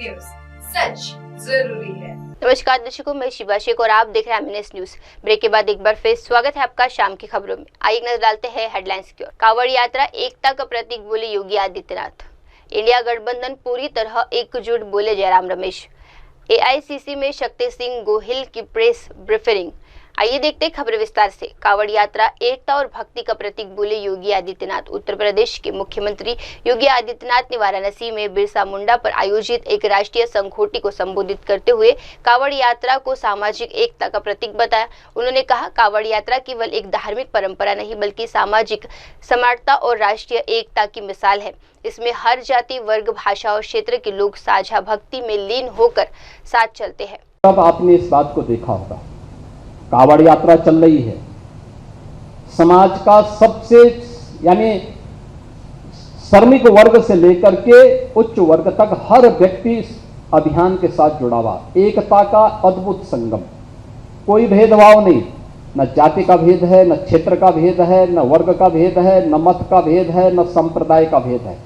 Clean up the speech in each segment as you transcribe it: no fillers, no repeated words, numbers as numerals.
News, सच जरूरी है। नमस्कार दर्शकों, मैं शिवा शेख और आप देख रहे हैं एमएनएस न्यूज। ब्रेक के बाद एक बार फिर स्वागत है आपका शाम की खबरों में। आइए नजर डालते हैं हेडलाइंस की ओर। कांवड़ यात्रा एकता का प्रतीक बोले योगी आदित्यनाथ। इंडिया गठबंधन पूरी तरह एकजुट बोले जयराम रमेश। एआईसीसी में शक्ति सिंह गोहिल की प्रेस ब्रीफिंग। आइए देखते हैं खबर विस्तार से। कांवड़ यात्रा एकता और भक्ति का प्रतीक बोले योगी आदित्यनाथ। उत्तर प्रदेश के मुख्यमंत्री योगी आदित्यनाथ ने वाराणसी में बिरसा मुंडा पर आयोजित एक राष्ट्रीय संगोष्ठी को संबोधित करते हुए कांवड़ यात्रा को सामाजिक एकता का प्रतीक बताया। उन्होंने कहा, कांवड़ यात्रा केवल एक धार्मिक परंपरा नहीं बल्कि सामाजिक समानता और राष्ट्रीय एकता की मिसाल है। इसमें हर जाति, वर्ग, भाषा और क्षेत्र के लोग साझा भक्ति में लीन होकर साथ चलते हैं। अब आपने इस बात को देखा होगा, कांवड़ यात्रा चल रही है। समाज का सबसे यानी श्रमिक वर्ग से लेकर के उच्च वर्ग तक हर व्यक्ति इस अभियान के साथ जुड़ा हुआ। एकता का अद्भुत संगम, कोई भेदभाव नहीं, न जाति का भेद है, न क्षेत्र का भेद है, न वर्ग का भेद है, न मत का भेद है, न संप्रदाय का भेद है।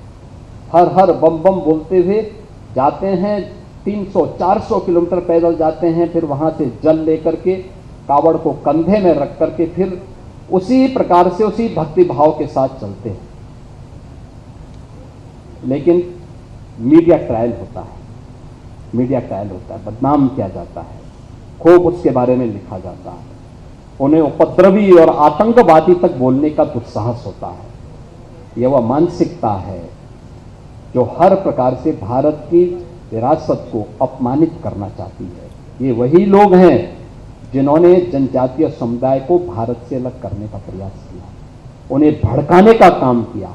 हर हर बम बम बोलते हुए जाते हैं। 300-400 किलोमीटर पैदल जाते हैं, फिर वहां से जल लेकर के कावड़ को कंधे में रख करके फिर उसी प्रकार से उसी भक्ति भाव के साथ चलते हैं। लेकिन मीडिया ट्रायल होता है, बदनाम किया जाता है, खूब उसके बारे में लिखा जाता है, उन्हें उपद्रवी और आतंकवादी तक बोलने का दुस्साहस होता है। यह वह मानसिकता है जो हर प्रकार से भारत की विरासत को अपमानित करना चाहती है। ये वही लोग हैं जिन्होंने जनजातीय समुदाय को भारत से अलग करने का प्रयास किया, उन्हें भड़काने का काम किया,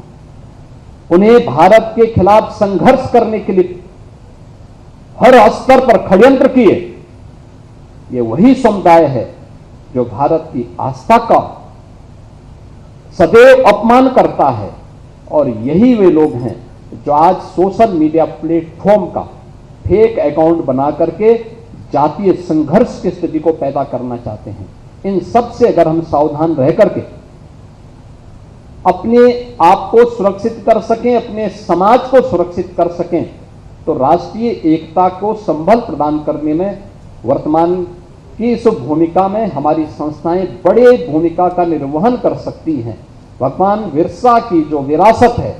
उन्हें भारत के खिलाफ संघर्ष करने के लिए हर स्तर पर षड्यंत्र किए। ये वही समुदाय है जो भारत की आस्था का सदैव अपमान करता है, और यही वे लोग हैं जो आज सोशल मीडिया प्लेटफॉर्म का फेक अकाउंट बना करके जातीय संघर्ष की स्थिति को पैदा करना चाहते हैं। इन सब से अगर हम सावधान रह करके अपने आप को सुरक्षित कर सकें, अपने समाज को सुरक्षित कर सकें, तो राष्ट्रीय एकता को संबल प्रदान करने में वर्तमान की इस भूमिका में हमारी संस्थाएं बड़े भूमिका का निर्वहन कर सकती हैं। भगवान बिरसा की जो विरासत है।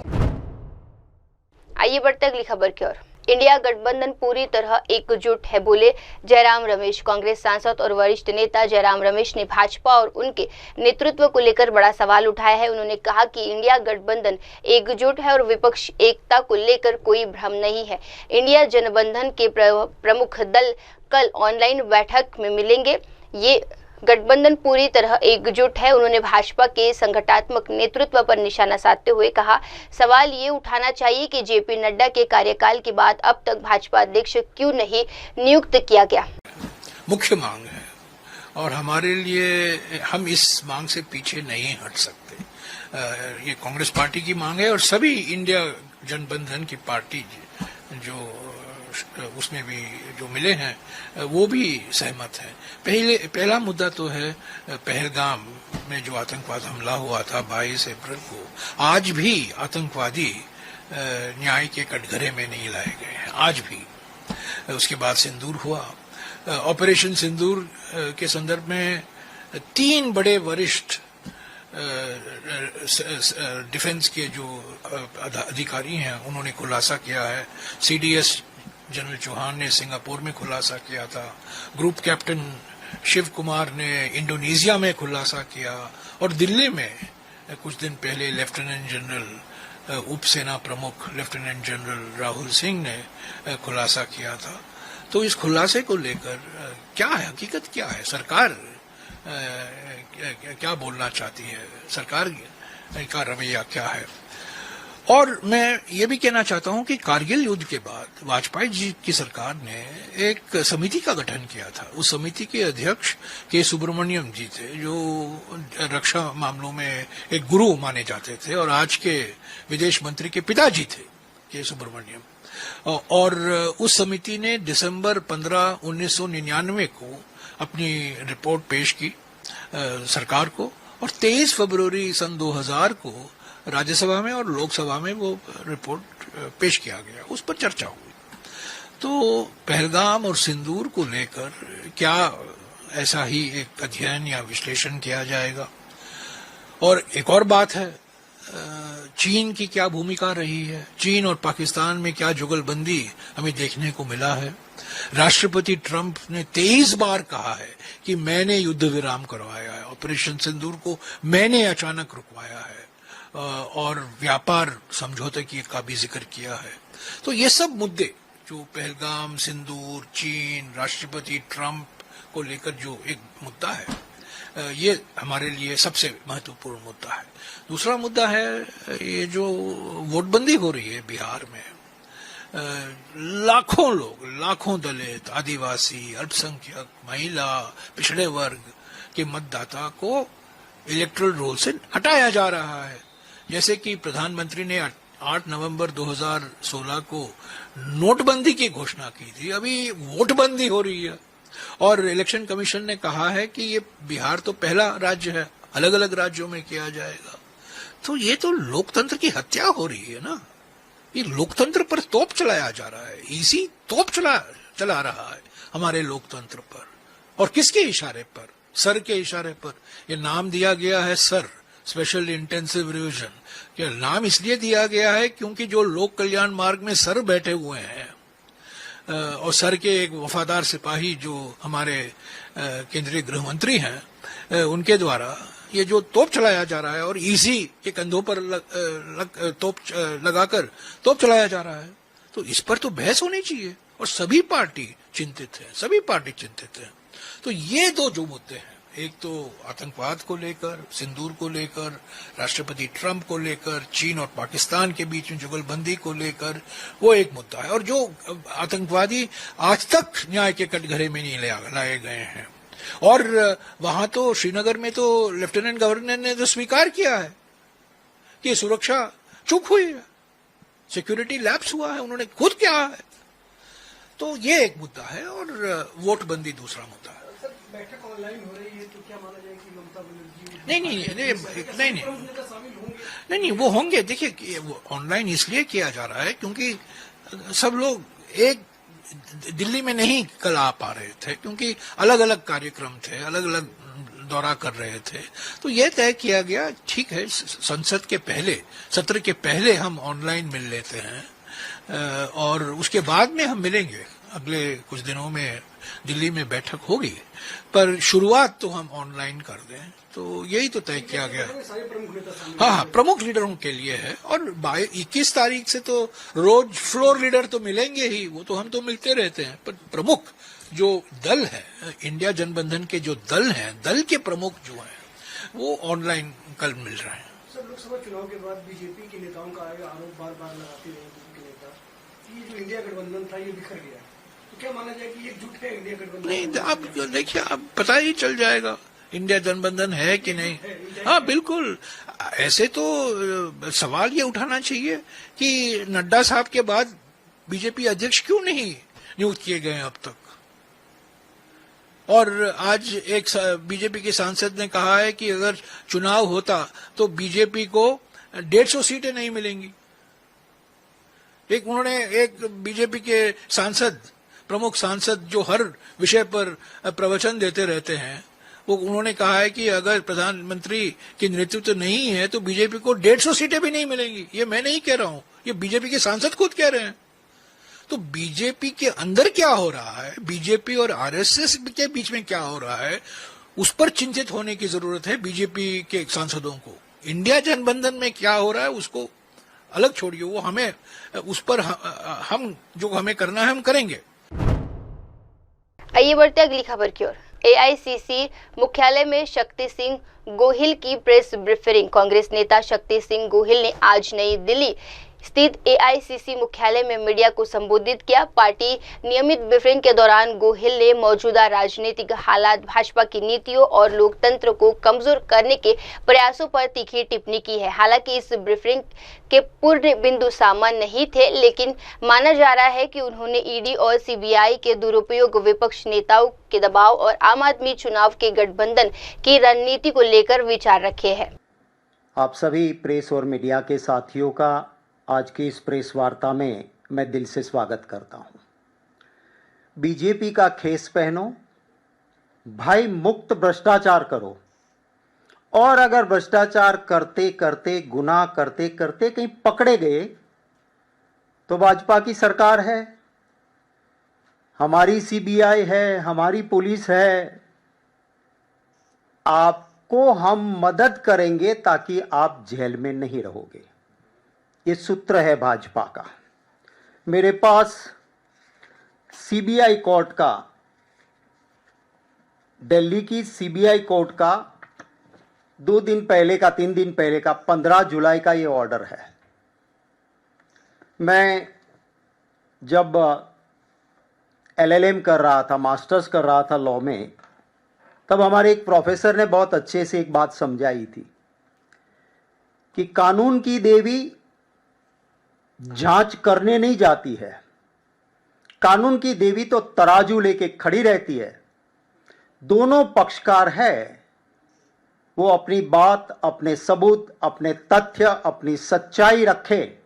आइए बढ़ते अगली खबर की ओर। इंडिया गठबंधन पूरी तरह एकजुट है बोले जयराम रमेश। कांग्रेस सांसद और वरिष्ठ नेता जयराम रमेश ने भाजपा और उनके नेतृत्व को लेकर बड़ा सवाल उठाया है। उन्होंने कहा कि इंडिया गठबंधन एकजुट है और विपक्ष एकता को लेकर कोई भ्रम नहीं है। इंडिया जनबंधन के प्रमुख दल कल ऑनलाइन बैठक में मिलेंगे। ये गठबंधन पूरी तरह एकजुट है। उन्होंने भाजपा के संगठनात्मक नेतृत्व पर निशाना साधते हुए कहा, सवाल ये उठाना चाहिए कि जेपी नड्डा के कार्यकाल के बाद अब तक भाजपा अध्यक्ष क्यों नहीं नियुक्त किया गया। मुख्य मांग है और हमारे लिए हम इस मांग से पीछे नहीं हट सकते। ये कांग्रेस पार्टी की मांग है और सभी इंडिया जनबंधन की पार्टी जो उसमें भी जो मिले हैं वो भी सहमत हैं। पहला मुद्दा तो है पहलगाम में जो आतंकवाद हमला हुआ था 22 अप्रैल को, आज भी आतंकवादी न्याय के कटघरे में नहीं लाए गए हैं, आज भी। उसके बाद सिंदूर हुआ। ऑपरेशन सिंदूर के संदर्भ में 3 बड़े वरिष्ठ डिफेंस के जो अधिकारी हैं उन्होंने खुलासा किया है। सीडीएस जनरल चौहान ने सिंगापुर में खुलासा किया था, ग्रुप कैप्टन शिव कुमार ने इंडोनेशिया में खुलासा किया, और दिल्ली में कुछ दिन पहले लेफ्टिनेंट जनरल उप सेना प्रमुख लेफ्टिनेंट जनरल राहुल सिंह ने खुलासा किया था। तो इस खुलासे को लेकर क्या है, हकीकत क्या है, सरकार क्या बोलना चाहती है, सरकार का रवैया क्या है। और मैं ये भी कहना चाहता हूं कि कारगिल युद्ध के बाद वाजपेयी जी की सरकार ने एक समिति का गठन किया था। उस समिति के अध्यक्ष के सुब्रमण्यम जी थे, जो रक्षा मामलों में एक गुरु माने जाते थे और आज के विदेश मंत्री के पिताजी थे के सुब्रमण्यम। और उस समिति ने दिसंबर 15, 1999 को अपनी रिपोर्ट पेश की सरकार को, और 23 फरवरी सन 2000 को राज्यसभा में और लोकसभा में वो रिपोर्ट पेश किया गया, उस पर चर्चा हुई। तो पहलगाम और सिंदूर को लेकर क्या ऐसा ही एक अध्ययन या विश्लेषण किया जाएगा? और एक और बात है, चीन की क्या भूमिका रही है? चीन और पाकिस्तान में क्या जुगलबंदी हमें देखने को मिला है? राष्ट्रपति ट्रंप ने 23 बार कहा है कि मैंने युद्ध विराम करवाया है, ऑपरेशन सिंदूर को मैंने अचानक रुकवाया है और व्यापार समझौते का भी जिक्र किया है। तो ये सब मुद्दे जो पहलगाम, सिंदूर, चीन, राष्ट्रपति ट्रंप को लेकर जो एक मुद्दा है, ये हमारे लिए सबसे महत्वपूर्ण मुद्दा है। दूसरा मुद्दा है ये जो वोटबंदी हो रही है बिहार में। लाखों लोग, लाखों दलित, आदिवासी, अल्पसंख्यक, महिला, पिछड़े वर्ग के मतदाता को इलेक्टोरल रोल से हटाया जा रहा है। जैसे कि प्रधानमंत्री ने 8 नवंबर 2016 को नोटबंदी की घोषणा की थी, अभी वोटबंदी हो रही है। और इलेक्शन कमीशन ने कहा है कि ये बिहार तो पहला राज्य है, अलग अलग राज्यों में किया जाएगा। तो ये तो लोकतंत्र की हत्या हो रही है ना। ये लोकतंत्र पर तोप चलाया जा रहा है, इसी तोप चला रहा है हमारे लोकतंत्र पर। और किसके इशारे पर? सर के इशारे पर। ये नाम दिया गया है सर, स्पेशल इंटेंसिव रिविजन। क्या नाम इसलिए दिया गया है क्योंकि जो लोक कल्याण मार्ग में सर बैठे हुए हैं और सर के एक वफादार सिपाही जो हमारे केंद्रीय गृह मंत्री हैं, उनके द्वारा ये जो तोप चलाया जा रहा है और ईसी के कंधों पर तोप लगाकर तोप चलाया जा रहा है, तो इस पर तो बहस होनी चाहिए। और सभी पार्टी चिंतित है, सभी पार्टी चिंतित है। तो ये दो जो मुद्दे हैं, एक तो आतंकवाद को लेकर, सिंदूर को लेकर, राष्ट्रपति ट्रंप को लेकर, चीन और पाकिस्तान के बीच में जुगलबंदी को लेकर, वो एक मुद्दा है। और जो आतंकवादी आज तक न्याय के कटघरे में नहीं लाए गए हैं। और वहां तो श्रीनगर में तो लेफ्टिनेंट गवर्नर ने तो स्वीकार किया है कि सुरक्षा चूक हुई है, सिक्योरिटी लैप्स हुआ है, उन्होंने खुद कहा है। तो ये एक मुद्दा है और वोटबंदी दूसरा मुद्दा है। बैठक ऑनलाइन हो रही है तो क्या माना जाए कि ममता बनर्जी नहीं, वो होंगे। देखिए, वो ऑनलाइन इसलिए किया जा रहा है क्योंकि सब लोग एक दिल्ली में नहीं कल आ पा रहे थे, क्योंकि अलग अलग कार्यक्रम थे, अलग अलग दौरा कर रहे थे। तो यह तय किया गया, ठीक है, संसद के पहले, सत्र के पहले हम ऑनलाइन मिल लेते हैं और उसके बाद में हम मिलेंगे। अगले कुछ दिनों में दिल्ली में बैठक होगी, पर शुरुआत तो हम ऑनलाइन कर दें। तो यही तो तय किया गया। हाँ, प्रमुख लीडरों के लिए है। और 21 तारीख से तो रोज फ्लोर लीडर तो मिलेंगे ही, वो तो हम तो मिलते रहते हैं। पर प्रमुख जो दल है, इंडिया जनबंधन के जो दल हैं, दल के प्रमुख जो हैं, वो ऑनलाइन कल मिल रहे हैं। सर, लोकसभा चुनाव के बाद बीजेपी के नेताओं का आरोप बार बार लगाते रहे बीजेपी के नेता कि जो इंडिया गठबंधन था ये बिखर गया। तो क्या माना जाए कि ये एकजुट है इंडिया गठबंधन? नहीं, आप देखिए, आप पता ही चल जाएगा इंडिया जनबंधन है कि नहीं। हाँ, बिल्कुल। ऐसे तो सवाल ये उठाना चाहिए कि नड्डा साहब के बाद बीजेपी अध्यक्ष क्यों नहीं नियुक्त किए गए अब तक। और आज एक बीजेपी के सांसद ने कहा है कि अगर चुनाव होता तो बीजेपी को 150 सीटें नहीं मिलेंगी। एक बीजेपी के सांसद, प्रमुख सांसद जो हर विषय पर प्रवचन देते रहते हैं, वो उन्होंने कहा है कि अगर प्रधानमंत्री की नेतृत्व नहीं है तो बीजेपी को 150 सीटें भी नहीं मिलेंगी। ये मैं नहीं कह रहा हूं, ये बीजेपी के सांसद खुद कह रहे हैं। तो बीजेपी के अंदर क्या हो रहा है, बीजेपी और आरएसएस के बीच में क्या हो रहा है, उस पर चिंतित होने की जरूरत है बीजेपी के सांसदों को। इंडिया जनबंधन में क्या हो रहा है उसको अलग छोड़िए, वो हमें उस पर हम जो हमें करना है हम करेंगे। आइए बढ़ते अगली खबर की ओर। एआईसीसी मुख्यालय में शक्ति सिंह गोहिल की प्रेस ब्रीफिंग। कांग्रेस नेता शक्ति सिंह गोहिल ने आज नई दिल्ली स्थित एआईसीसी मुख्यालय में मीडिया को संबोधित किया। पार्टी नियमित ब्रीफिंग के दौरान गोहिल ने मौजूदा राजनीतिक हालात, भाजपा की नीतियों और लोकतंत्र को कमजोर करने के प्रयासों पर तीखी टिप्पणी की है। हालांकि इस ब्रीफिंग के पूर्ण बिंदु सामान्य नहीं थे, लेकिन माना जा रहा है कि उन्होंने ईडी और सीबीआई के दुरुपयोग, विपक्ष नेताओं के दबाव और आम आदमी चुनाव के गठबंधन की रणनीति को लेकर विचार रखे हैं। आप सभी प्रेस और मीडिया के साथियों का आज की इस प्रेस वार्ता में मैं दिल से स्वागत करता हूं। बीजेपी का खेस पहनो, भाई मुक्त भ्रष्टाचार करो, और अगर भ्रष्टाचार करते करते, गुनाह करते करते कहीं पकड़े गए तो भाजपा की सरकार है, हमारी सीबीआई है, हमारी पुलिस है, आपको हम मदद करेंगे ताकि आप जेल में नहीं रहोगे। ये सूत्र है भाजपा का। मेरे पास सीबीआई कोर्ट का, दिल्ली की सीबीआई कोर्ट का 2 दिन पहले का, 3 दिन पहले का, 15 जुलाई का ये ऑर्डर है। मैं जब एलएलएम कर रहा था, मास्टर्स कर रहा था लॉ में, तब हमारे एक प्रोफेसर ने बहुत अच्छे से एक बात समझाई थी कि कानून की देवी जांच करने नहीं जाती है, कानून की देवी तो तराजू लेके खड़ी रहती है। दोनों पक्षकार है, वो अपनी बात, अपने सबूत, अपने तथ्य, अपनी सच्चाई रखे,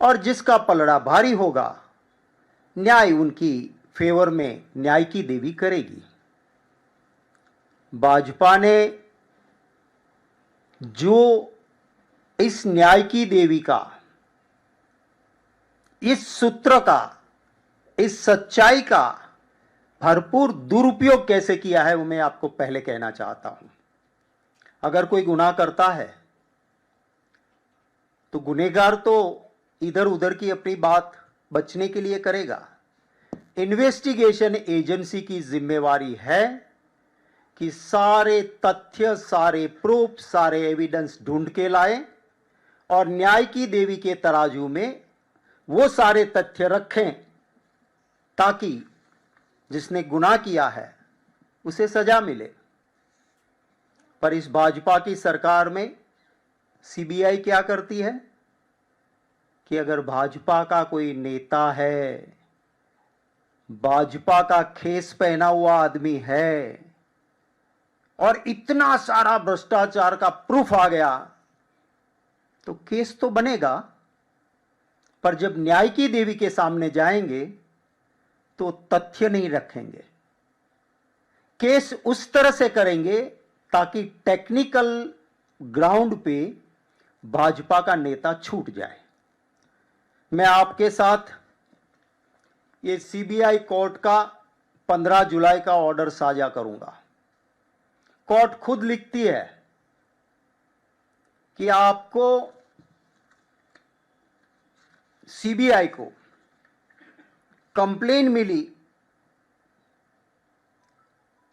और जिसका पलड़ा भारी होगा न्याय उनकी फेवर में न्याय की देवी करेगी। भाजपा ने जो इस न्याय की देवी का, इस सूत्र का, इस सच्चाई का भरपूर दुरुपयोग कैसे किया है वो मैं आपको पहले कहना चाहता हूं। अगर कोई गुनाह करता है तो गुनहगार तो इधर उधर की अपनी बात बचने के लिए करेगा। इन्वेस्टिगेशन एजेंसी की जिम्मेवारी है कि सारे तथ्य, सारे प्रूफ, सारे एविडेंस ढूंढ के लाए और न्याय की देवी के तराजू में वो सारे तथ्य रखें ताकि जिसने गुनाह किया है उसे सजा मिले। पर इस भाजपा की सरकार में सीबीआई क्या करती है कि अगर भाजपा का कोई नेता है, भाजपा का खेस पहना हुआ आदमी है और इतना सारा भ्रष्टाचार का प्रूफ आ गया तो केस तो बनेगा, पर जब न्याय की देवी के सामने जाएंगे तो तथ्य नहीं रखेंगे। केस उस तरह से करेंगे ताकि टेक्निकल ग्राउंड पे भाजपा का नेता छूट जाए। मैं आपके साथ ये सीबीआई कोर्ट का 15 जुलाई का ऑर्डर साझा करूंगा। कोर्ट खुद लिखती है कि आपको, सीबीआई को कंप्लेन मिली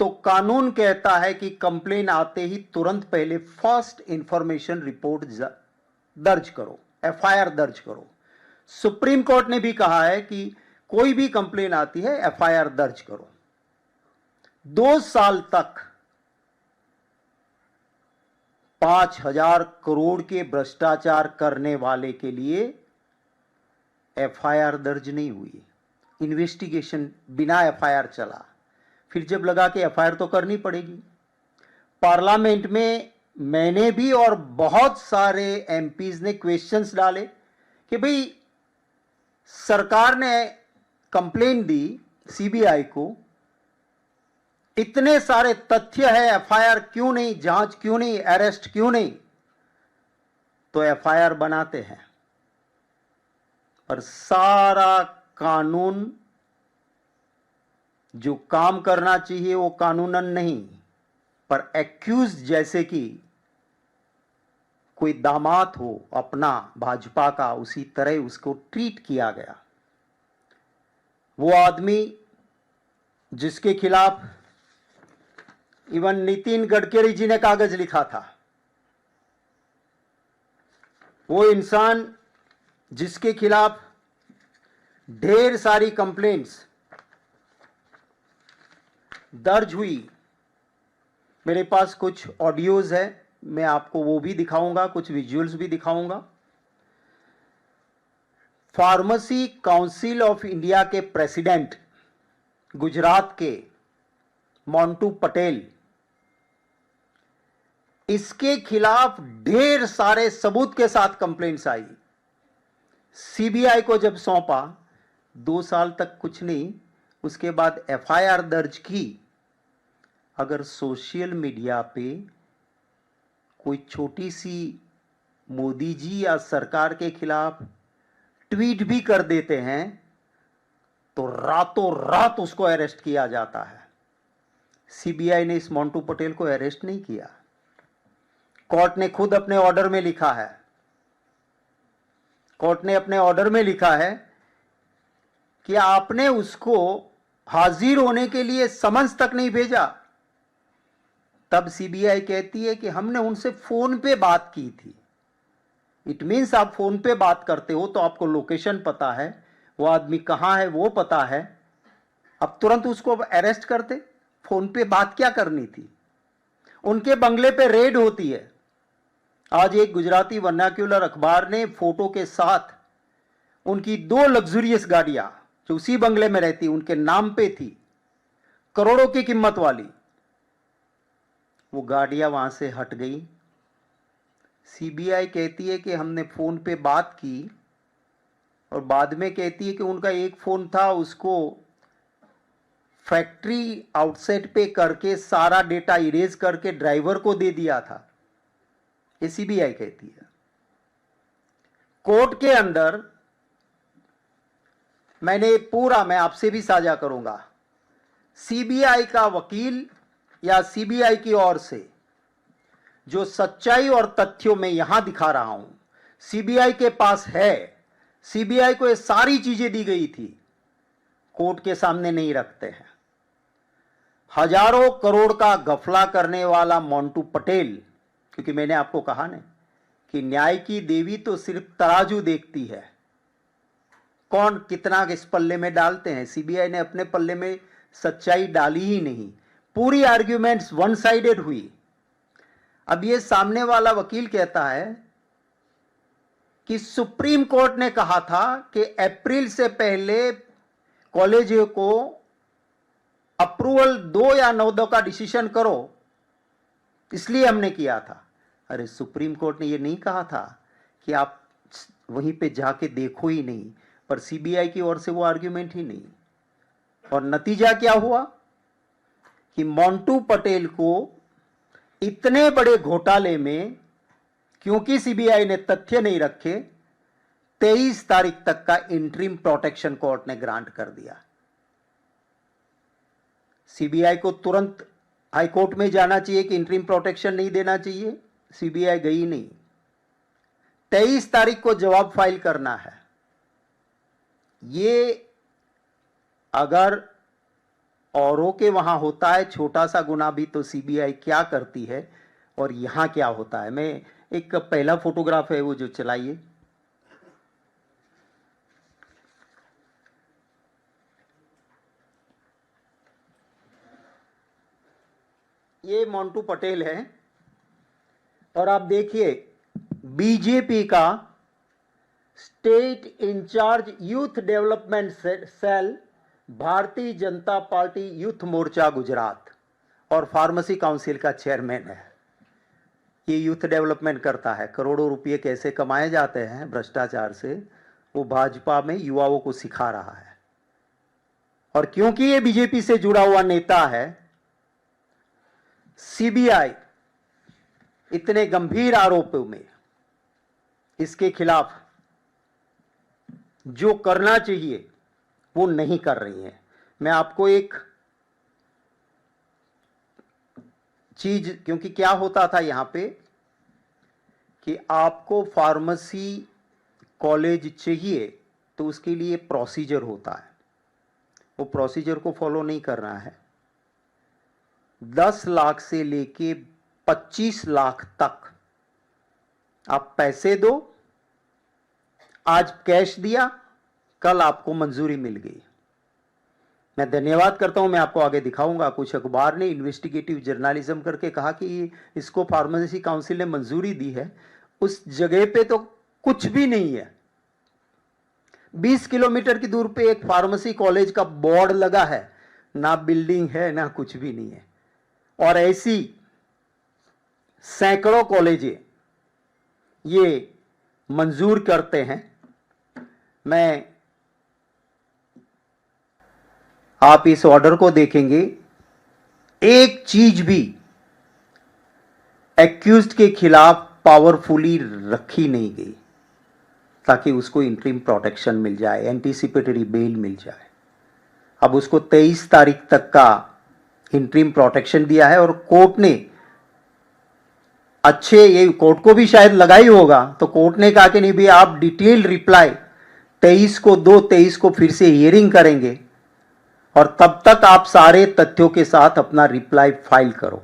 तो कानून कहता है कि कंप्लेन आते ही तुरंत पहले फर्स्ट इंफॉर्मेशन रिपोर्ट दर्ज करो, एफआईआर दर्ज करो। सुप्रीम कोर्ट ने भी कहा है कि कोई भी कंप्लेन आती है एफआईआर दर्ज करो। 2 साल तक 5,000 करोड़ के भ्रष्टाचार करने वाले के लिए एफआईआर दर्ज नहीं हुई। इन्वेस्टिगेशन बिना एफआईआर चला। फिर जब लगा कि एफआईआर तो करनी पड़ेगी, पार्लियामेंट में मैंने भी और बहुत सारे एमपीज ने क्वेश्चंस डाले कि भाई सरकार ने कंप्लेंट दी सीबीआई को, इतने सारे तथ्य है, एफआईआर क्यों नहीं, जांच क्यों नहीं, अरेस्ट क्यों नहीं? तो एफआईआर बनाते हैं, पर सारा कानून जो काम करना चाहिए वो कानूनन नहीं, पर एक्यूज जैसे कि कोई दामाद हो अपना भाजपा का, उसी तरह उसको ट्रीट किया गया। वो आदमी जिसके खिलाफ इवन नितिन गडकरी जी ने कागज लिखा था, वो इंसान जिसके खिलाफ ढेर सारी कंप्लेंट्स दर्ज हुई, मेरे पास कुछ ऑडियोज है, मैं आपको वो भी दिखाऊंगा, कुछ विजुअल्स भी दिखाऊंगा। फार्मेसी काउंसिल ऑफ इंडिया के प्रेसिडेंट गुजरात के मोंटू पटेल, इसके खिलाफ ढेर सारे सबूत के साथ कंप्लेंट्स आई। सीबीआई को जब सौंपा, 2 साल तक कुछ नहीं, उसके बाद एफआईआर दर्ज की। अगर सोशल मीडिया पे कोई छोटी सी मोदी जी या सरकार के खिलाफ ट्वीट भी कर देते हैं तो रातों रात उसको अरेस्ट किया जाता है। सीबीआई ने इस मोंटू पटेल को अरेस्ट नहीं किया। कोर्ट ने खुद अपने ऑर्डर में लिखा है, कोर्ट ने अपने ऑर्डर में लिखा है कि आपने उसको हाजिर होने के लिए समन्स तक नहीं भेजा। तब सीबीआई कहती है कि हमने उनसे फोन पे बात की थी। इट मीन्स आप फोन पे बात करते हो तो आपको लोकेशन पता है, वो आदमी कहां है वो पता है, अब तुरंत उसको अरेस्ट करते। फोन पे बात क्या करनी थी? उनके बंगले पे रेड होती है। आज एक गुजराती वर्नाक्यूलर अखबार ने फोटो के साथ उनकी 2 लग्जरियस गाड़ियां जो उसी बंगले में रहती उनके नाम पे थी, करोड़ों की कीमत वाली, वो गाड़ियां वहां से हट गई। सीबीआई कहती है कि हमने फोन पे बात की और बाद में कहती है कि उनका एक फोन था, उसको फैक्ट्री आउटसेट पे करके सारा डेटा इरेज करके ड्राइवर को दे दिया था। ये सीबीआई कहती है। कोर्ट के अंदर मैं आपसे भी साझा करूंगा, सीबीआई का वकील या सीबीआई की ओर से जो सच्चाई और तथ्यों में यहां दिखा रहा हूं, सीबीआई के पास है। सीबीआई को ये सारी चीजें दी गई थी, कोर्ट के सामने नहीं रखते हैं। हजारों करोड़ का गफला करने वाला मोंटू पटेल, क्योंकि मैंने आपको कहा ना कि न्याय की देवी तो सिर्फ तराजू देखती है, कौन कितना इस पल्ले में डालते हैं। सीबीआई ने अपने पल्ले में सच्चाई डाली ही नहीं, पूरी आर्ग्यूमेंट्स वन साइडेड हुई। अब ये सामने वाला वकील कहता है कि सुप्रीम कोर्ट ने कहा था कि अप्रैल से पहले कॉलेज को अप्रूवल दो या 9 का डिसीजन करो, इसलिए हमने किया था। अरे सुप्रीम कोर्ट ने यह नहीं कहा था कि आप वहीं पे जाके देखो ही नहीं, पर सीबीआई की ओर से वो आर्ग्यूमेंट ही नहीं। और नतीजा क्या हुआ कि मोंटू पटेल को इतने बड़े घोटाले में, क्योंकि सीबीआई ने तथ्य नहीं रखे, 23 तारीख तक का इंटरिम प्रोटेक्शन कोर्ट ने ग्रांट कर दिया। सीबीआई को तुरंत हाईकोर्ट में जाना चाहिए कि इंटरिम प्रोटेक्शन नहीं देना चाहिए, सीबीआई गई नहीं। 23 तारीख को जवाब फाइल करना है। ये अगर औरों के वहां होता है छोटा सा गुना भी, तो सीबीआई क्या करती है और यहां क्या होता है। मैं एक पहला फोटोग्राफ है वो जो चलाइए, ये मोंटू पटेल है और आप देखिए बीजेपी का state incharge youth development cell, Bharatiya Janata party youth मोर्चा गुजरात और फार्मेसी काउंसिल का चेयरमैन है। ये यूथ डेवलपमेंट करता है। करोड़ों रुपए कैसे कमाए जाते हैं भ्रष्टाचार से, वो भाजपा में युवाओं को सिखा रहा है। और क्योंकि ये बीजेपी से जुड़ा हुआ नेता है, सीबीआई इतने गंभीर आरोपों में इसके खिलाफ जो करना चाहिए वो नहीं कर रही है। मैं आपको एक चीज, क्योंकि क्या होता था यहां पे कि आपको फार्मेसी कॉलेज चाहिए तो उसके लिए प्रोसीजर होता है, वो प्रोसीजर को फॉलो नहीं कर रहा है। 10 लाख से लेके 25 लाख तक आप पैसे दो, आज कैश दिया, कल आपको मंजूरी मिल गई। मैं धन्यवाद करता हूं, मैं आपको आगे दिखाऊंगा। कुछ अखबार ने इन्वेस्टिगेटिव जर्नलिज्म करके कहा कि इसको फार्मेसी काउंसिल ने मंजूरी दी है। उस जगह पे तो कुछ भी नहीं है। 20 किलोमीटर की दूर पे एक फार्मेसी कॉलेज का बोर्ड लगा है, ना बिल्डिंग है ना कुछ भी नहीं है। और ऐसी सैकड़ों कॉलेजें ये मंजूर करते हैं। मैं आप इस ऑर्डर को देखेंगे, एक चीज भी एक्यूज्ड के खिलाफ पावरफुली रखी नहीं गई ताकि उसको इंटरिम प्रोटेक्शन मिल जाए, एंटीसिपेटरी बेल मिल जाए। अब उसको 23 तारीख तक का इंटरिम प्रोटेक्शन दिया है और कोर्ट ने अच्छे, ये कोर्ट को भी शायद लगा ही होगा, तो कोर्ट ने कहा कि नहीं भी आप डिटेल रिप्लाई 23 को दो, 23 को फिर से हियरिंग करेंगे और तब तक आप सारे तथ्यों के साथ अपना रिप्लाई फाइल करो।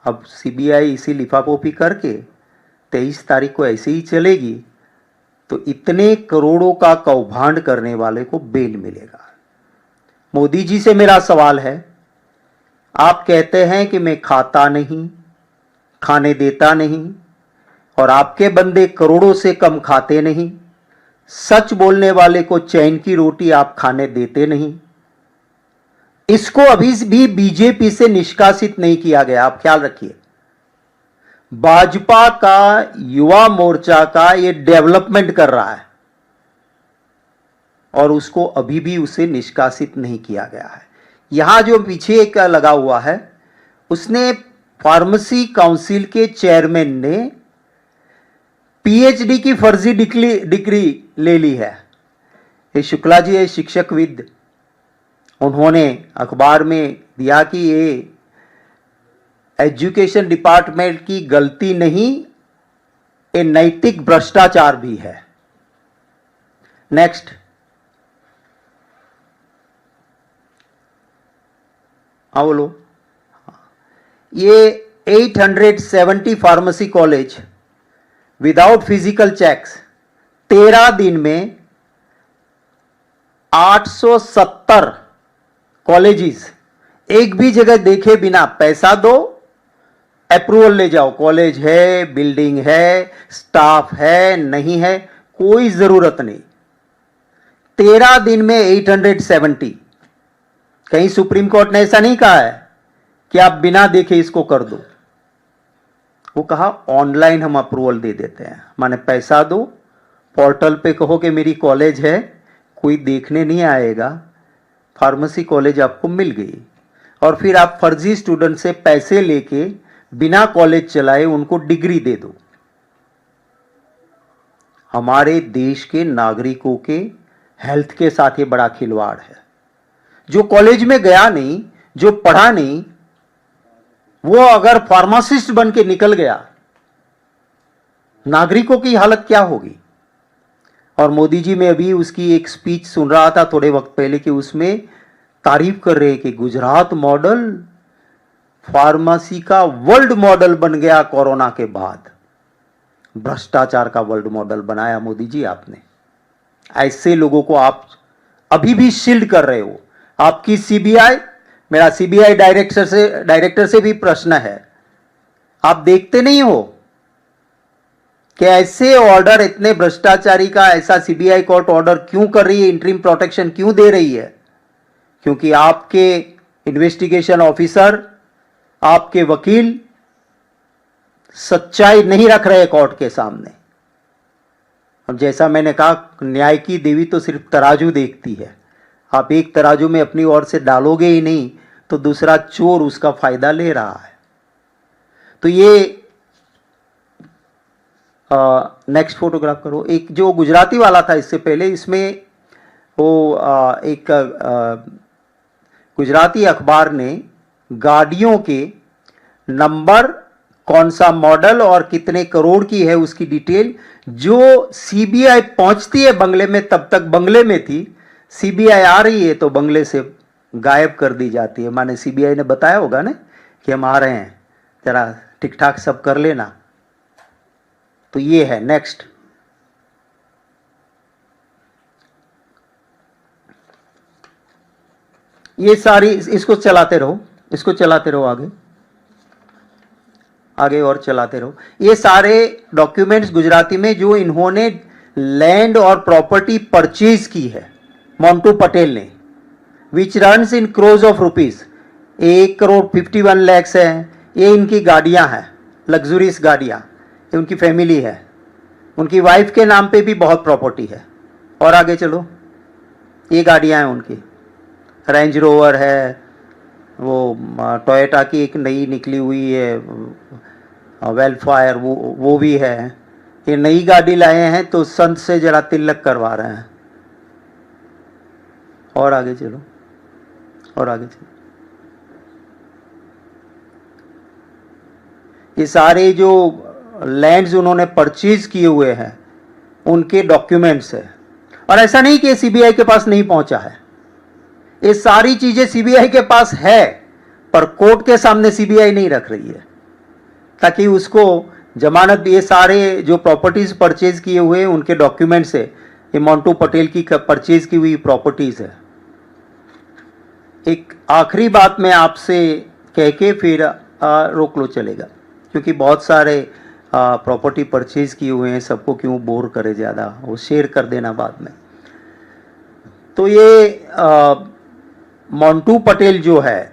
अब सीबीआई इसी लिफापोफी करके 23 तारीख को ऐसे ही चलेगी तो इतने करोड़ों का कौभांड करने वाले को बेल मिलेगा। मोदी जी से मेरा सवाल है, आप कहते हैं कि मैं खाता नहीं, खाने देता नहीं और आपके बंदे करोड़ों से कम खाते नहीं, सच बोलने वाले को चैन की रोटी आप खाने देते नहीं। इसको अभी भी बीजेपी से निष्कासित नहीं किया गया, आप ख्याल रखिए। भाजपा का युवा मोर्चा का ये डेवलपमेंट कर रहा है और उसको अभी भी उसे निष्कासित नहीं किया गया है। यहां जो पीछे एक लगा हुआ है, उसने फार्मेसी काउंसिल के चेयरमैन ने पीएचडी की फर्जी डिग्री ले ली है। ये शुक्ला जी है, शिक्षकविद, उन्होंने अखबार में दिया कि ये एजुकेशन डिपार्टमेंट की गलती नहीं, ये नैतिक भ्रष्टाचार भी है। नेक्स्ट, हाँ बोलो। ये 870 pharmacy college without physical checks 13 दिन में 870 कॉलेजेस एक भी जगह देखे बिना पैसा दो, अप्रूवल ले जाओ, कॉलेज है, बिल्डिंग है, स्टाफ है, नहीं है, कोई जरूरत नहीं। 13 दिन में 870। कहीं सुप्रीम कोर्ट ने ऐसा नहीं कहा है कि आप बिना देखे इसको कर दो। वो कहा ऑनलाइन हम अप्रूवल दे देते हैं, माने पैसा दो, पोर्टल पे कहो कि मेरी कॉलेज है, कोई देखने नहीं आएगा, फार्मेसी कॉलेज आपको मिल गई। और फिर आप फर्जी स्टूडेंट से पैसे लेके बिना कॉलेज चलाए उनको डिग्री दे दो। हमारे देश के नागरिकों के हेल्थ के साथ ये बड़ा खिलवाड़ है। जो कॉलेज में गया नहीं, जो पढ़ा नहीं, वो अगर फार्मासिस्ट बन के निकल गया, नागरिकों की हालत क्या होगी। और मोदी जी, मैं अभी उसकी एक स्पीच सुन रहा था थोड़े वक्त पहले कि उसमें तारीफ कर रहे हैं कि गुजरात मॉडल फार्मेसी का वर्ल्ड मॉडल बन गया कोरोना के बाद। भ्रष्टाचार का वर्ल्ड मॉडल बनाया मोदी जी आपने। ऐसे लोगों को आप अभी भी शील्ड कर रहे हो। आपकी सीबीआई, मेरा सीबीआई डायरेक्टर से भी प्रश्न है, आप देखते नहीं हो कि ऐसे ऑर्डर, इतने भ्रष्टाचारी का ऐसा सीबीआई कोर्ट ऑर्डर क्यों कर रही है, इंटरिम प्रोटेक्शन क्यों दे रही है? क्योंकि आपके इन्वेस्टिगेशन ऑफिसर, आपके वकील सच्चाई नहीं रख रहे कोर्ट के सामने। अब जैसा मैंने कहा, न्याय की देवी तो सिर्फ तराजू देखती है। आप एक तराजू में अपनी ओर से डालोगे ही नहीं तो दूसरा चोर उसका फायदा ले रहा है। तो ये नेक्स्ट फोटोग्राफ करो। एक जो गुजराती वाला था इससे पहले, इसमें वो एक गुजराती अखबार ने गाड़ियों के नंबर, कौन सा मॉडल और कितने करोड़ की है उसकी डिटेल, जो सीबीआई पहुंचती है बंगले में, तब तक बंगले में थी, सीबीआई आ रही है तो बंगले से गायब कर दी जाती है। माने सीबीआई ने बताया होगा ना कि हम आ रहे हैं, जरा ठीक ठाक सब कर लेना। तो ये है। नेक्स्ट, ये सारी, इसको चलाते रहो, इसको चलाते रहो, आगे आगे और चलाते रहो। ये सारे डॉक्यूमेंट्स गुजराती में जो इन्होंने लैंड और प्रॉपर्टी परचेज की है मोंटू पटेल ने, विच runs in crores of rupees, 1,51,00,000 है। ये इनकी गाड़ियां हैं, लग्जूरियस गाड़ियां, ये उनकी फैमिली है। उनकी वाइफ के नाम पे भी बहुत प्रॉपर्टी है। और आगे चलो, ये गाड़ियां हैं उनकी। रेंज रोवर है, वो टोयोटा की एक नई निकली हुई है वेलफायर, वो भी है। ये नई गाड़ी लाए हैं तो संत से जरा तिलक करवा रहे हैं। और आगे चलो, और आगे चलो। ये सारे जो लैंड्स उन्होंने परचेज किए हुए हैं उनके डॉक्यूमेंट्स है। और ऐसा नहीं कि सीबीआई के पास नहीं पहुंचा है, ये सारी चीजें सीबीआई के पास है, पर कोर्ट के सामने सीबीआई नहीं रख रही है ताकि उसको जमानत। ये सारे जो प्रॉपर्टीज परचेज किए हुए उनके डॉक्यूमेंट्स है। ये मोंटू पटेल की परचेज की हुई प्रॉपर्टीज है। एक आखिरी बात मैं आपसे कह के फिर रोक लो चलेगा, क्योंकि बहुत सारे प्रॉपर्टी परचेज किए हुए हैं, सबको क्यों बोर करे ज़्यादा, वो शेयर कर देना बाद में। तो ये मोंटू पटेल जो है,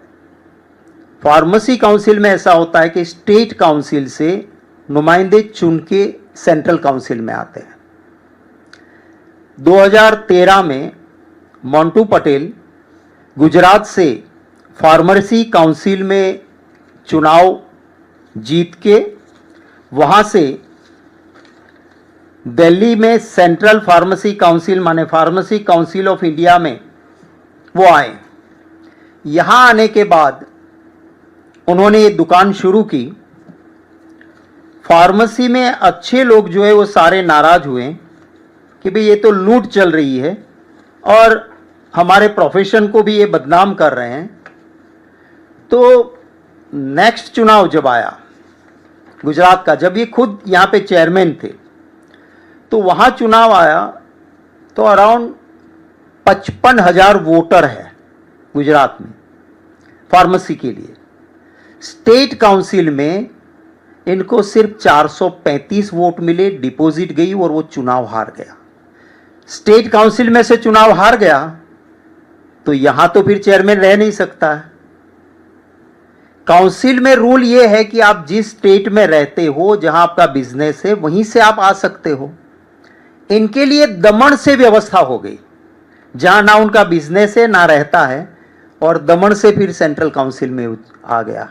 फार्मेसी काउंसिल में ऐसा होता है कि स्टेट काउंसिल से नुमाइंदे चुन के सेंट्रल काउंसिल में आते हैं। 2013 में मोंटू पटेल गुजरात से फार्मेसी काउंसिल में चुनाव जीत के वहां से दिल्ली में सेंट्रल फार्मेसी काउंसिल माने फार्मेसी काउंसिल ऑफ इंडिया में वो आए। यहां आने के बाद उन्होंने ये दुकान शुरू की। फार्मेसी में अच्छे लोग जो है वो सारे नाराज हुए कि भाई ये तो लूट चल रही है और हमारे प्रोफेशन को भी ये बदनाम कर रहे हैं। तो नेक्स्ट चुनाव जब आया गुजरात का, जब ये खुद यहाँ पे चेयरमैन थे, तो वहाँ चुनाव आया तो अराउंड 55,000 वोटर है गुजरात में फार्मेसी के लिए। स्टेट काउंसिल में इनको सिर्फ 435 वोट मिले, डिपॉजिट गई और वो चुनाव हार गया। स्टेट काउंसिल में से चुनाव हार गया तो यहां तो फिर चेयरमैन रह नहीं सकता है। काउंसिल में रूल ये है कि आप जिस स्टेट में रहते हो, जहां आपका बिजनेस है, वहीं से आप आ सकते हो। इनके लिए दमन से व्यवस्था हो गई, जहां ना उनका बिजनेस है ना रहता है, और दमन से फिर सेंट्रल काउंसिल में आ गया।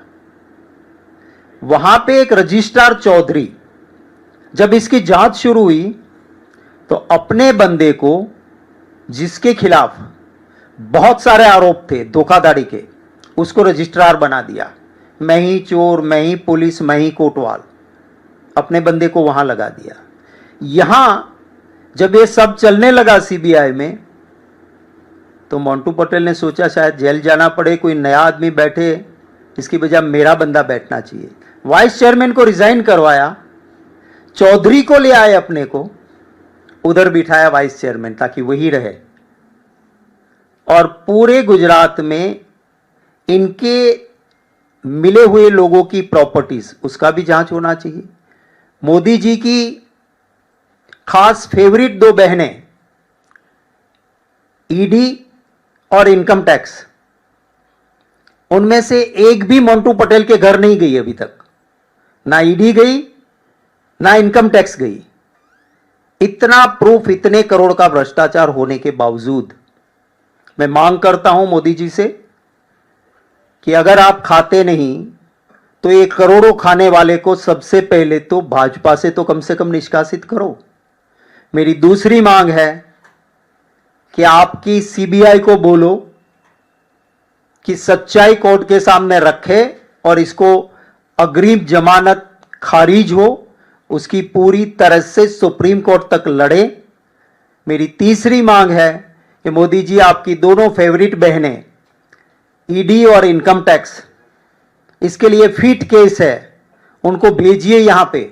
वहां पे एक रजिस्ट्रार चौधरी, जब इसकी जांच शुरू हुई तो अपने बंदे को, जिसके खिलाफ बहुत सारे आरोप थे धोखाधड़ी के, उसको रजिस्ट्रार बना दिया। मैं ही चोर, मैं ही पुलिस, मैं ही कोतवाल, अपने बंदे को वहां लगा दिया। यहां जब ये सब चलने लगा सीबीआई में, तो मोंटू पटेल ने सोचा शायद जेल जाना पड़े, कोई नया आदमी बैठे, इसकी बजाय मेरा बंदा बैठना चाहिए। वाइस चेयरमैन को रिजाइन करवाया, चौधरी को ले आए अपने को, उधर बिठाया वाइस चेयरमैन ताकि वही रहे। और पूरे गुजरात में इनके मिले हुए लोगों की प्रॉपर्टीज, उसका भी जांच होना चाहिए। मोदी जी की खास फेवरेट 2 बहनें, ईडी और इनकम टैक्स, उनमें से एक भी मोंटू पटेल के घर नहीं गई अभी तक। ना ईडी गई, ना इनकम टैक्स गई। इतना प्रूफ, इतने करोड़ का भ्रष्टाचार होने के बावजूद मैं मांग करता हूं मोदी जी से कि अगर आप खाते नहीं तो ये करोड़ों खाने वाले को सबसे पहले तो भाजपा से तो कम से कम निष्कासित करो। मेरी दूसरी मांग है कि आपकी सीबीआई को बोलो कि सच्चाई कोर्ट के सामने रखे और इसको अग्रिम जमानत खारिज हो, उसकी पूरी तरह से सुप्रीम कोर्ट तक लड़े। मेरी तीसरी मांग है कि मोदी जी, आपकी दोनों फेवरेट बहनें ईडी और इनकम टैक्स, इसके लिए फिट केस है, उनको भेजिए यहां पे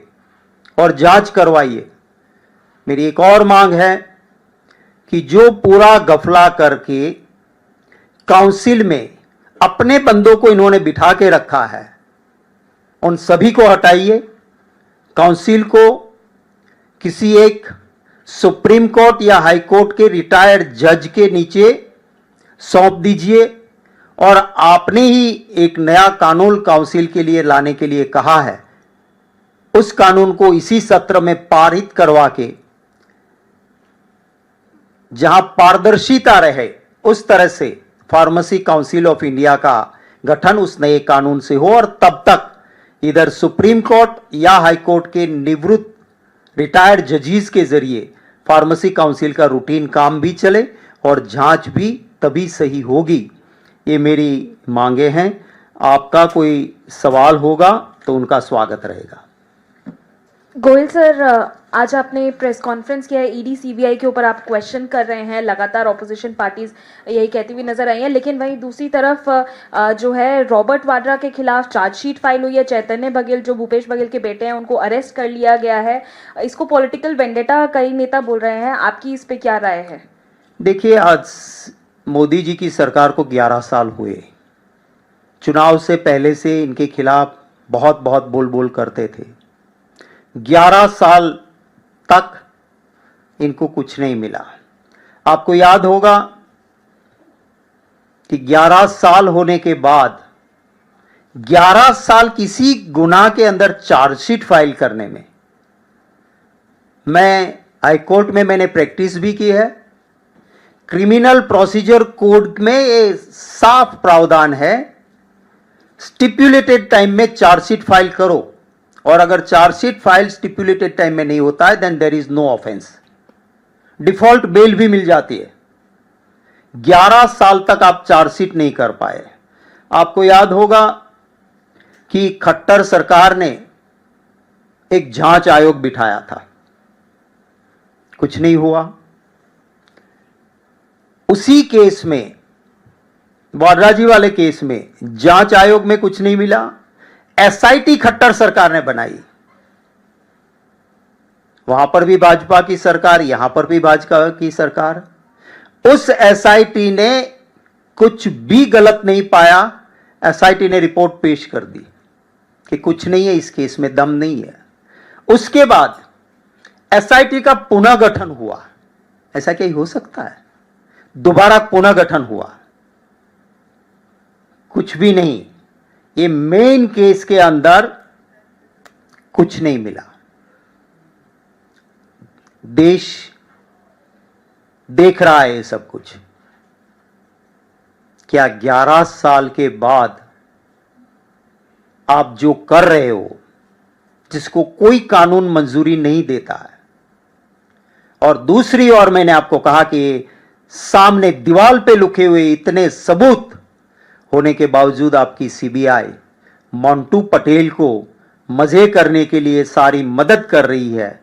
और जांच करवाइए। मेरी एक और मांग है कि जो पूरा गफला करके काउंसिल में अपने बंदों को इन्होंने बिठा के रखा है, उन सभी को हटाइए। काउंसिल को किसी एक सुप्रीम कोर्ट या हाई कोर्ट के रिटायर्ड जज के नीचे सौंप दीजिए। और आपने ही एक नया कानून काउंसिल के लिए लाने के लिए कहा है, उस कानून को इसी सत्र में पारित करवा के, जहां पारदर्शिता रहे, उस तरह से फार्मेसी काउंसिल ऑफ इंडिया का गठन उस नए कानून से हो और तब तक इधर सुप्रीम कोर्ट या हाई कोर्ट के निवृत्त रिटायर्ड जजेस के जरिए फार्मेसी काउंसिल का रूटीन काम भी चले और जांच भी तभी सही होगी। ये मेरी मांगे हैं। आपका कोई सवाल होगा तो उनका स्वागत रहेगा। गोयल सर, आज आपने प्रेस कॉन्फ्रेंस किया है, ईडी सीबीआई के ऊपर आप क्वेश्चन कर रहे हैं, लगातार ऑपोजिशन पार्टीज यही कहती हुई नजर आई हैं, लेकिन वहीं दूसरी तरफ जो है रॉबर्ट वाड्रा के खिलाफ चार्जशीट फाइल हुई है। चैतन्य बघेल जो भूपेश बघेल के बेटे हैं उनको अरेस्ट कर लिया गया है। इसको पॉलिटिकल वेंडेटा कई नेता बोल रहे हैं, आपकी इस पे क्या राय है? देखिए, आज मोदी जी की सरकार को 11 साल हुए। चुनाव से पहले से इनके खिलाफ बहुत बोल करते थे। 11 साल तक इनको कुछ नहीं मिला। आपको याद होगा कि 11 साल होने के बाद 11 साल किसी गुनाह के अंदर चार्जशीट फाइल करने में, मैं हाई कोर्ट में मैंने प्रैक्टिस भी की है। क्रिमिनल प्रोसीजर कोड में ये साफ प्रावधान है, स्टिपुलेटेड टाइम में चार्जशीट फाइल करो, और अगर चार्जशीट फाइल स्टिपुलेटेड टाइम में नहीं होता है then there is no offence, default bail भी मिल जाती है। 11 साल तक आप चार्जशीट नहीं कर पाए। आपको याद होगा कि खट्टर सरकार ने एक जांच आयोग बिठाया था, कुछ नहीं हुआ। उसी केस में, वाड्रा जी वाले केस में, जांच आयोग में कुछ नहीं मिला। एसआईटी खट्टर सरकार ने बनाई, वहां पर भी भाजपा की सरकार, यहां पर भी भाजपा की सरकार। उस एसआईटी ने कुछ भी गलत नहीं पाया। एसआईटी ने रिपोर्ट पेश कर दी कि कुछ नहीं है, इस केस में दम नहीं है। उसके बाद एसआईटी का पुनः गठन हुआ। ऐसा क्या हो सकता है? दोबारा पुनः गठन हुआ, कुछ भी नहीं। ये मेन केस के अंदर कुछ नहीं मिला। देश देख रहा है ये सब कुछ। क्या 11 साल के बाद आप जो कर रहे हो, जिसको कोई कानून मंजूरी नहीं देता है, और दूसरी ओर मैंने आपको कहा कि सामने दीवार पे लिखे हुए इतने सबूत होने के बावजूद आपकी सीबीआई मोंटू पटेल को मजे करने के लिए सारी मदद कर रही है,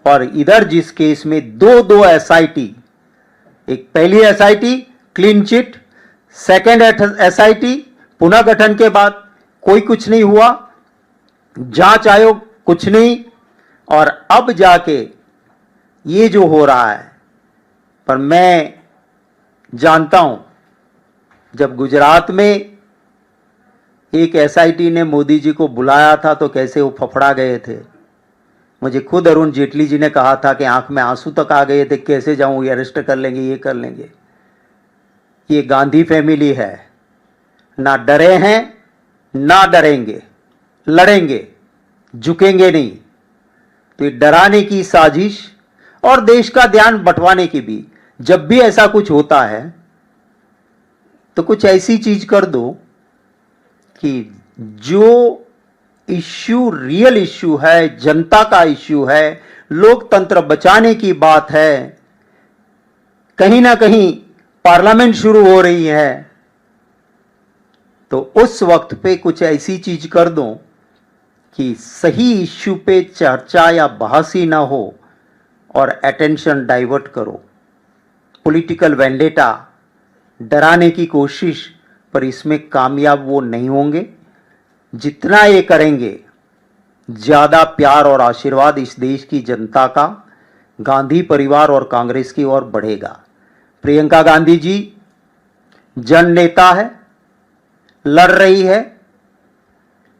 और इधर जिस केस में दो एसआईटी, एक पहली SIT clean chit, second SIT पुनः गठन के बाद कोई कुछ नहीं हुआ, जांच आयोग कुछ नहीं, और अब जाके ये जो हो रहा है। पर मैं जानता हूं, जब गुजरात में एक एसआईटी ने मोदी जी को बुलाया था तो कैसे वो फफड़ा गए थे। मुझे खुद अरुण जेटली जी ने कहा था कि आंख में आंसू तक आ गए थे, कैसे जाऊं, ये अरेस्ट कर लेंगे, ये कर लेंगे। ये गांधी फैमिली है, ना डरे हैं ना डरेंगे, लड़ेंगे, झुकेंगे नहीं। तो ये डराने की साजिश और देश का ध्यान बंटवाने की भी, जब भी ऐसा कुछ होता है तो कुछ ऐसी चीज कर दो कि जो इश्यू रियल इश्यू है, जनता का इश्यू है, लोकतंत्र बचाने की बात है, कहीं ना कहीं पार्लियामेंट शुरू हो रही है, तो उस वक्त पे कुछ ऐसी चीज कर दो कि सही इश्यू पे चर्चा या बहसी ना हो और अटेंशन डाइवर्ट करो। पॉलिटिकल वेंडेटा, डराने की कोशिश, पर इसमें कामयाब वो नहीं होंगे। जितना ये करेंगे, ज्यादा प्यार और आशीर्वाद इस देश की जनता का गांधी परिवार और कांग्रेस की ओर बढ़ेगा। प्रियंका गांधी जी जन नेता है, लड़ रही है,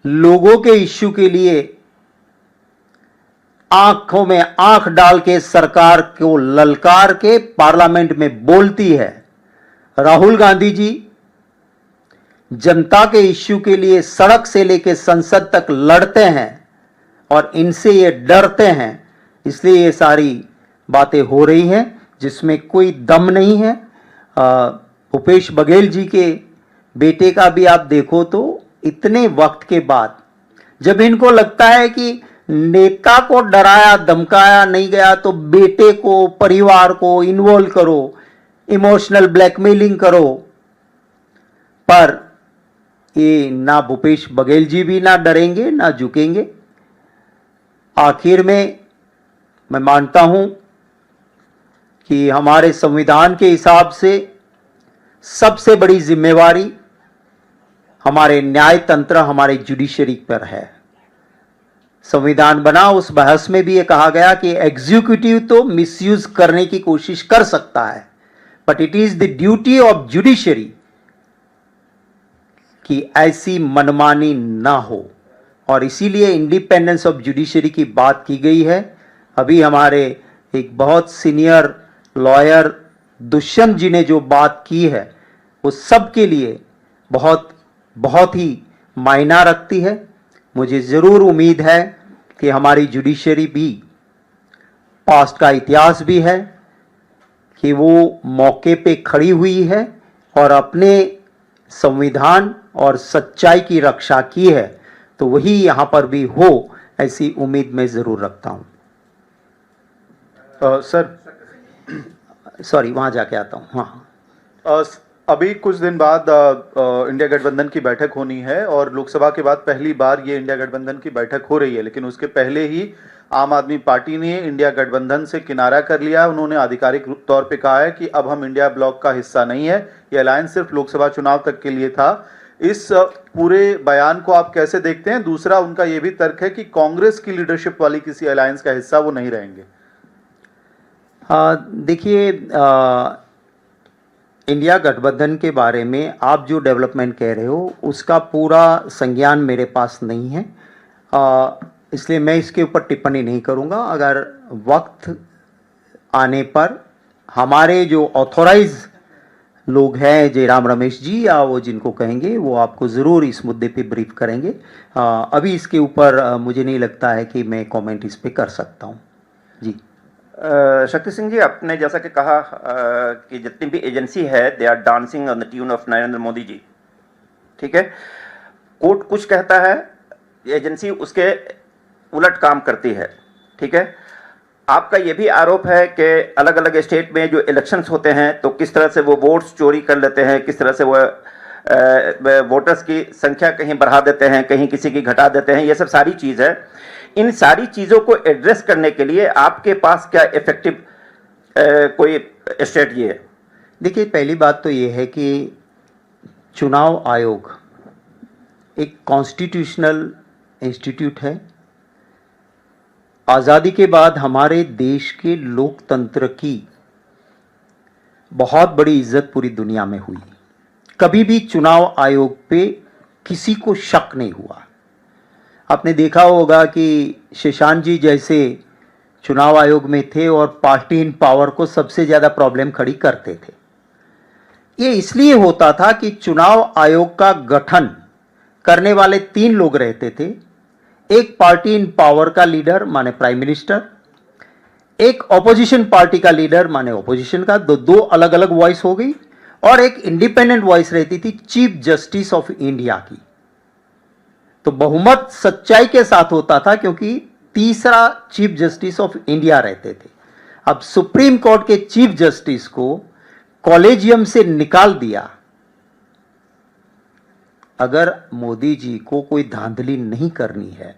लोगों के इश्यू के लिए आंखों में आंख डाल के सरकार को ललकार के पार्लियामेंट में बोलती है। राहुल गांधी जी जनता के इश्यू के लिए सड़क से लेकर संसद तक लड़ते हैं और इनसे ये डरते हैं, इसलिए ये सारी बातें हो रही हैं जिसमें कोई दम नहीं है। भूपेश बघेल जी के बेटे का भी आप देखो तो इतने वक्त के बाद जब इनको लगता है कि नेता को डराया धमकाया नहीं गया तो बेटे को, परिवार को इन्वॉल्व करो, इमोशनल ब्लैकमेलिंग करो, पर ये ना भूपेश बघेल जी भी ना डरेंगे ना झुकेंगे। आखिर में मैं मानता हूं कि हमारे संविधान के हिसाब से सबसे बड़ी जिम्मेवारी हमारे न्याय तंत्र, हमारे जुडिशरी पर है। संविधान बना उस बहस में भी ये कहा गया कि एग्जीक्यूटिव तो मिसयूज करने की कोशिश कर सकता है, but it is the duty of judiciary कि ऐसी मनमानी ना हो, और इसीलिए इंडिपेंडेंस ऑफ जुडिशरी की बात की गई है। अभी हमारे एक बहुत सीनियर लॉयर दुष्यंत जी ने जो बात की है वो सबके लिए बहुत बहुत ही मायना रखती है। मुझे ज़रूर उम्मीद है कि हमारी जुडिशरी भी, पास्ट का इतिहास भी है कि वो मौके पे खड़ी हुई है और अपने संविधान और सच्चाई की रक्षा की है, तो वही यहाँ पर भी हो, ऐसी उम्मीद मैं ज़रूर रखता हूँ। सर सॉरी, वहाँ जाके आता हूँ। हाँ, अभी कुछ दिन बाद इंडिया गठबंधन की बैठक होनी है और लोकसभा के बाद पहली बार ये इंडिया गठबंधन की बैठक हो रही है, लेकिन उसके पहले ही आम आदमी पार्टी ने इंडिया गठबंधन से किनारा कर लिया। उन्होंने आधिकारिक तौर पे कहा है कि अब हम इंडिया ब्लॉक का हिस्सा नहीं है, ये अलायंस सिर्फ लोकसभा चुनाव तक के लिए था। इस पूरे बयान को आप कैसे देखते हैं? दूसरा, उनका ये भी तर्क है कि कांग्रेस की लीडरशिप वाली किसी अलायंस का हिस्सा वो नहीं रहेंगे। देखिए, इंडिया गठबंधन के बारे में आप जो डेवलपमेंट कह रहे हो उसका पूरा संज्ञान मेरे पास नहीं है, इसलिए मैं इसके ऊपर टिप्पणी नहीं करूंगा। अगर वक्त आने पर हमारे जो ऑथोराइज लोग हैं, जयराम रमेश जी या वो जिनको कहेंगे, वो आपको ज़रूर इस मुद्दे पे ब्रीफ करेंगे। अभी इसके ऊपर मुझे नहीं लगता है कि मैं कमेंट इस पे कर सकता हूँ। जी। शक्ति सिंह जी, आपने जैसा कि कहा कि जितनी भी एजेंसी है they are dancing on the tune of Narendra Modi ji, ठीक है। कोर्ट कुछ कहता है, एजेंसी उसके उलट काम करती है, ठीक है। आपका ये भी आरोप है कि अलग अलग स्टेट में जो इलेक्शंस होते हैं तो किस तरह से वो वोट्स चोरी कर लेते हैं, किस तरह से वो वोटर्स की संख्या कहीं बढ़ा देते हैं, कहीं किसी की घटा देते हैं, ये सब सारी चीज़ है। इन सारी चीज़ों को एड्रेस करने के लिए आपके पास क्या इफेक्टिव कोई स्ट्रेटजी है? देखिए, पहली बात तो ये है कि चुनाव आयोग एक कॉन्स्टिट्यूशनल इंस्टीट्यूट है। आज़ादी के बाद हमारे देश के लोकतंत्र की बहुत बड़ी इज्जत पूरी दुनिया में हुई। कभी भी चुनाव आयोग पे किसी को शक नहीं हुआ। आपने देखा होगा कि शशांक जी जैसे चुनाव आयोग में थे और पार्टी इन पावर को सबसे ज़्यादा प्रॉब्लम खड़ी करते थे। ये इसलिए होता था कि चुनाव आयोग का गठन करने वाले 3 लोग रहते थे। एक पार्टी इन पावर का लीडर माने प्राइम मिनिस्टर, एक ऑपोजिशन पार्टी का लीडर माने ऑपोजिशन का, दो अलग अलग वॉइस हो गई, और एक इंडिपेंडेंट वॉइस रहती थी चीफ जस्टिस ऑफ इंडिया की। तो बहुमत सच्चाई के साथ होता था क्योंकि तीसरा चीफ जस्टिस ऑफ इंडिया रहते थे। अब सुप्रीम कोर्ट के चीफ जस्टिस को कॉलेजियम से निकाल दिया। अगर मोदी जी को कोई धांधली नहीं करनी है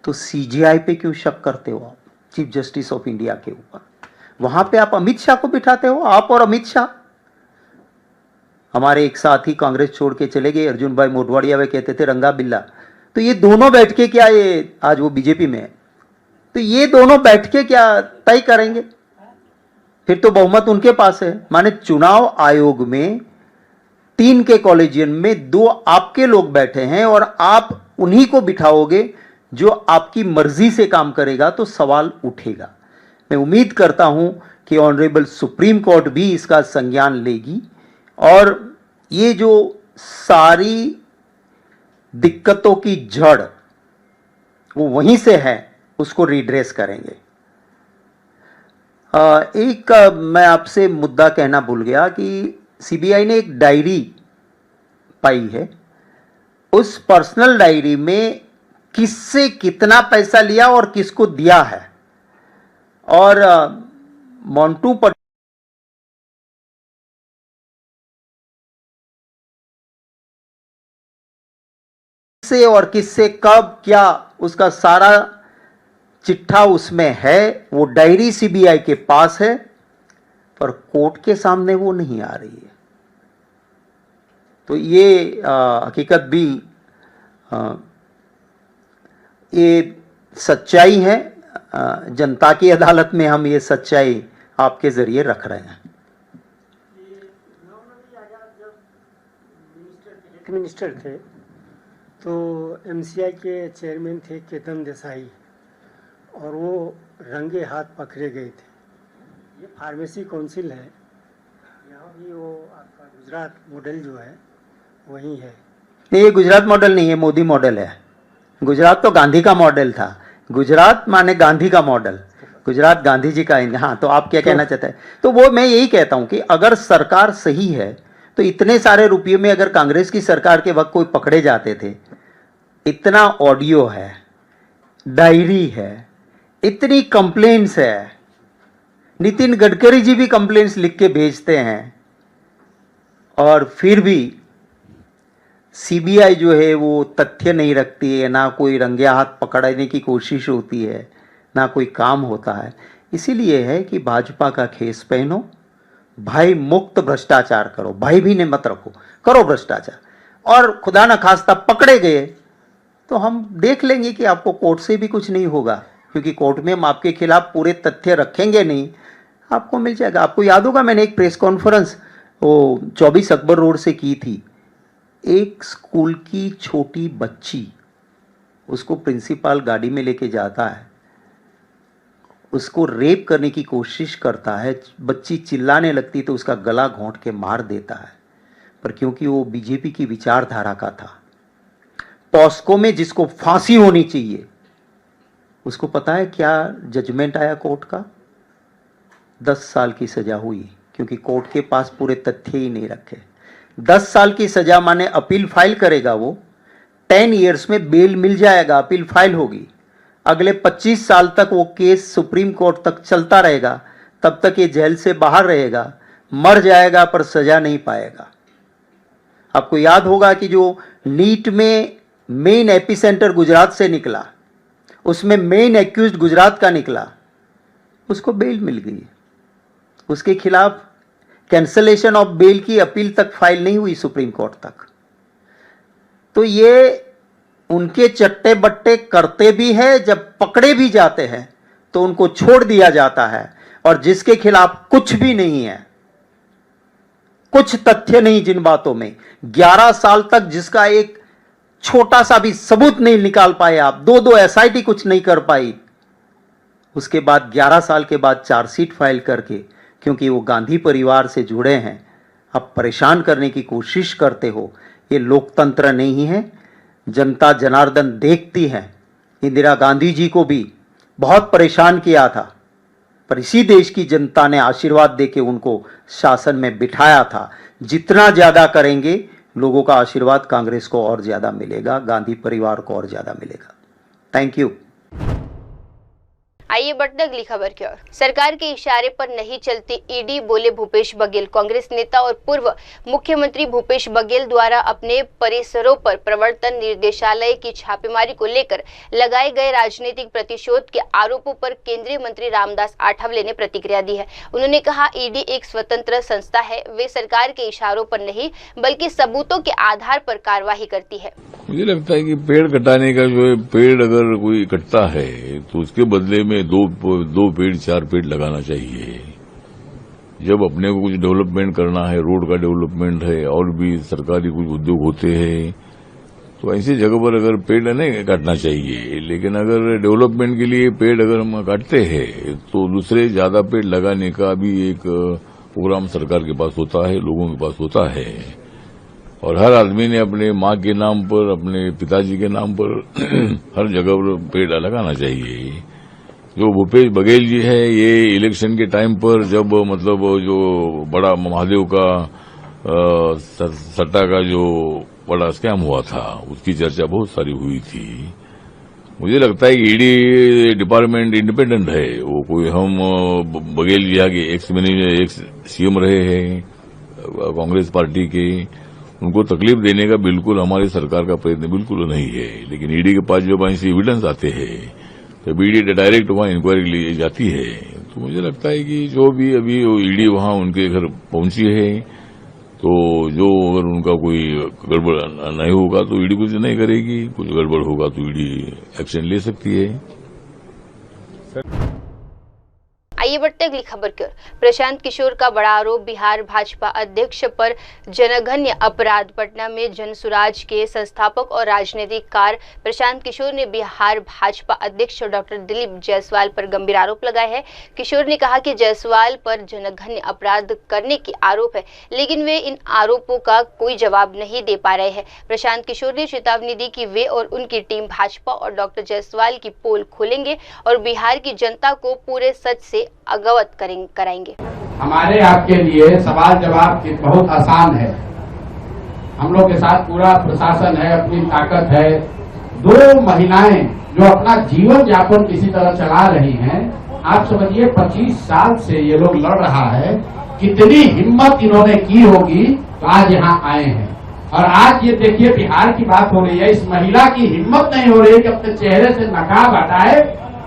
तो सीजीआई पे क्यों शक करते हो आप, चीफ जस्टिस ऑफ इंडिया के ऊपर? वहां पे आप अमित शाह को बिठाते हो, आप और अमित शाह। हमारे एक साथी कांग्रेस छोड़ के चले गए, अर्जुन भाई मोटवाड़िया, वे कहते थे रंगा बिल्ला। तो ये दोनों बैठ के क्या, ये आज वो बीजेपी में है, तो ये दोनों बैठ के क्या तय करेंगे? फिर तो बहुमत उनके पास है। माने चुनाव आयोग में 3 के कॉलेजियन में 2 आपके लोग बैठे हैं और आप उन्हीं को बिठाओगे जो आपकी मर्जी से काम करेगा, तो सवाल उठेगा। मैं उम्मीद करता हूं कि ऑनरेबल सुप्रीम कोर्ट भी इसका संज्ञान लेगी और ये जो सारी दिक्कतों की जड़ वो वहीं से है, उसको रिड्रेस करेंगे। एक मैं आपसे मुद्दा कहना भूल गया कि सीबीआई ने एक डायरी पाई है, उस पर्सनल डायरी में किससे कितना पैसा लिया और किसको दिया है, और मोंटू पटेल से और किससे कब क्या, उसका सारा चिट्ठा उसमें है। वो डायरी सीबीआई के पास है, पर कोर्ट के सामने वो नहीं आ रही है। तो ये हकीकत भी ये सच्चाई है। जनता की अदालत में हम ये सच्चाई आपके जरिए रख रहे हैं। मिनिस्टर थे तो एमसीआई के चेयरमैन थे केतन देसाई, और वो रंगे हाथ पकड़े गए थे। ये फार्मेसी काउंसिल है, यहाँ भी वो आपका गुजरात मॉडल जो है वही है। नहीं, ये गुजरात मॉडल नहीं है, मोदी मॉडल है। गुजरात तो गांधी का मॉडल था। गुजरात माने गांधी का मॉडल, गुजरात गांधी जी का। हाँ, तो आप क्या कहना चाहते हैं? तो वो मैं यही कहता हूं कि अगर सरकार सही है तो इतने सारे रुपये में अगर कांग्रेस की सरकार के वक्त कोई पकड़े जाते थे, इतना ऑडियो है, डायरी है, इतनी कंप्लेंट्स है, नितिन गडकरी जी भी कंप्लेंट्स लिख के भेजते हैं, और फिर भी सीबीआई जो है वो तथ्य नहीं रखती है, ना कोई रंगे हाथ पकड़ने की कोशिश होती है, ना कोई काम होता है। इसीलिए है कि भाजपा का खेस पहनो, भाई मुक्त भ्रष्टाचार करो, भाई भी ने मत रखो, करो भ्रष्टाचार, और खुदा न खास्ता पकड़े गए तो हम देख लेंगे कि आपको कोर्ट से भी कुछ नहीं होगा, क्योंकि कोर्ट में हम आपके खिलाफ पूरे तथ्य रखेंगे नहीं, आपको मिल जाएगा। आपको याद होगा मैंने एक प्रेस कॉन्फ्रेंस वो 24 अकबर रोड से की थी। एक स्कूल की छोटी बच्ची, उसको प्रिंसिपल गाड़ी में लेके जाता है, उसको रेप करने की कोशिश करता है, बच्ची चिल्लाने लगती तो उसका गला घोंट के मार देता है, पर क्योंकि वो बीजेपी की विचारधारा का था। पॉस्को में जिसको फांसी होनी चाहिए, उसको पता है क्या जजमेंट आया कोर्ट का? 10 साल की सजा हुई, क्योंकि कोर्ट के पास पूरे तथ्य ही नहीं रखे। 10 साल की सजा माने अपील फाइल करेगा वो, 10 ईयर्स में बेल मिल जाएगा, अपील फाइल होगी, अगले 25 साल तक वो केस सुप्रीम कोर्ट तक चलता रहेगा, तब तक ये जेल से बाहर रहेगा, मर जाएगा पर सजा नहीं पाएगा। आपको याद होगा कि जो नीट में मेन एपिसेंटर गुजरात से निकला, उसमें मेन एक्यूज्ड गुजरात का निकला, उसको बेल मिल गई, उसके खिलाफ कैंसलेशन ऑफ बेल की अपील तक फाइल नहीं हुई सुप्रीम कोर्ट तक। तो ये उनके चट्टे बट्टे करते भी हैं, जब पकड़े भी जाते हैं तो उनको छोड़ दिया जाता है, और जिसके खिलाफ कुछ भी नहीं है, कुछ तथ्य नहीं जिन बातों में, 11 साल तक जिसका एक छोटा सा भी सबूत नहीं निकाल पाए आप, 2 एसआईटी कुछ नहीं कर पाई, उसके बाद 11 साल के बाद चार्जशीट फाइल करके, क्योंकि वो गांधी परिवार से जुड़े हैं, आप परेशान करने की कोशिश करते हो। ये लोकतंत्र नहीं है। जनता जनार्दन देखती है। इंदिरा गांधी जी को भी बहुत परेशान किया था, पर इसी देश की जनता ने आशीर्वाद देके उनको शासन में बिठाया था। जितना ज्यादा करेंगे, लोगों का आशीर्वाद कांग्रेस को और ज्यादा मिलेगा, गांधी परिवार को और ज्यादा मिलेगा। Thank you. आइए बढ़ते अगली खबर की ओर। सरकार के इशारे पर नहीं चलती ईडी, बोले भूपेश बघेल। कांग्रेस नेता और पूर्व मुख्यमंत्री भूपेश बघेल द्वारा अपने परिसरों पर प्रवर्तन निदेशालय की छापेमारी को लेकर लगाए गए राजनीतिक प्रतिशोध के आरोपों पर केंद्रीय मंत्री रामदास आठवले ने प्रतिक्रिया दी है। उन्होंने कहा, ईडी एक स्वतंत्र संस्था है, वे सरकार के इशारों पर नहीं बल्कि सबूतों के आधार पर कार्रवाई करती है। मुझे लगता है कि पेड़ कटाने का जो है, पेड़ अगर कोई कटता है तो उसके बदले में दो पेड़ 4 पेड़ लगाना चाहिए। जब अपने को कुछ डेवलपमेंट करना है, रोड का डेवलपमेंट है और भी सरकारी कुछ उद्योग होते हैं, तो ऐसी जगह पर अगर पेड़ नहीं काटना चाहिए। लेकिन अगर डेवलपमेंट के लिए पेड़ अगर हम काटते हैं तो दूसरे ज्यादा पेड़ लगाने का भी एक प्रोग्राम सरकार के पास होता है, लोगों के पास होता है, और हर आदमी ने अपने माँ के नाम पर, अपने पिताजी के नाम पर हर जगह पर पेड़ लगाना चाहिए। जो भूपेश बघेल जी है, ये इलेक्शन के टाइम पर जब मतलब जो बड़ा महादेव का सट्टा का जो बड़ा स्कैम हुआ था उसकी चर्चा बहुत सारी हुई थी। मुझे लगता है कि ईडी डिपार्टमेंट इंडिपेंडेंट है। वो कोई हम बघेल जी आगे एक्स सीएम रहे हैं कांग्रेस पार्टी के, उनको तकलीफ देने का बिल्कुल हमारी सरकार का प्रयत्न बिल्कुल नहीं है। लेकिन ईडी के पास जब ऐसे एविडेंस आते हैं तो ईडी डायरेक्ट वहां इंक्वायरी के लिए जाती है। तो मुझे लगता है कि जो भी अभी ईडी वहां उनके घर पहुंची है तो जो अगर उनका कोई गड़बड़ नहीं होगा तो ईडी कुछ नहीं करेगी, कुछ गड़बड़ होगा तो ईडी एक्शन ले सकती है। आइए बढ़ते अगली खबर की ओर। प्रशांत किशोर का बड़ा आरोप बिहार भाजपा अध्यक्ष पर जनघन्य अपराध। पटना में जनसुराज के संस्थापक और राजनीतिकार प्रशांत किशोर ने बिहार भाजपा अध्यक्ष डॉक्टर दिलीप जायसवाल पर गंभीर आरोप लगाए हैं। किशोर ने कहा कि जायसवाल पर जनघन्य अपराध करने के आरोप है, लेकिन वे इन आरोपों का कोई जवाब नहीं दे पा रहे हैं। प्रशांत किशोर ने चेतावनी दी कि वे और उनकी टीम भाजपा और डॉक्टर जायसवाल की पोल खोलेंगे और बिहार की जनता को पूरे सच से अवगत कराएंगे। हमारे आपके लिए सवाल जवाब बहुत आसान है। हम लोग के साथ पूरा प्रशासन है, अपनी ताकत है। दो महिलाएं जो अपना जीवन यापन किसी तरह चला रही हैं, आप समझिए 25 साल से ये लोग लड़ रहा है। कितनी हिम्मत इन्होंने की होगी तो आज यहाँ आए हैं। और आज ये देखिए बिहार की बात हो रही है, इस महिला की हिम्मत नहीं हो रही है कि अपने चेहरे से नकाब हटाए।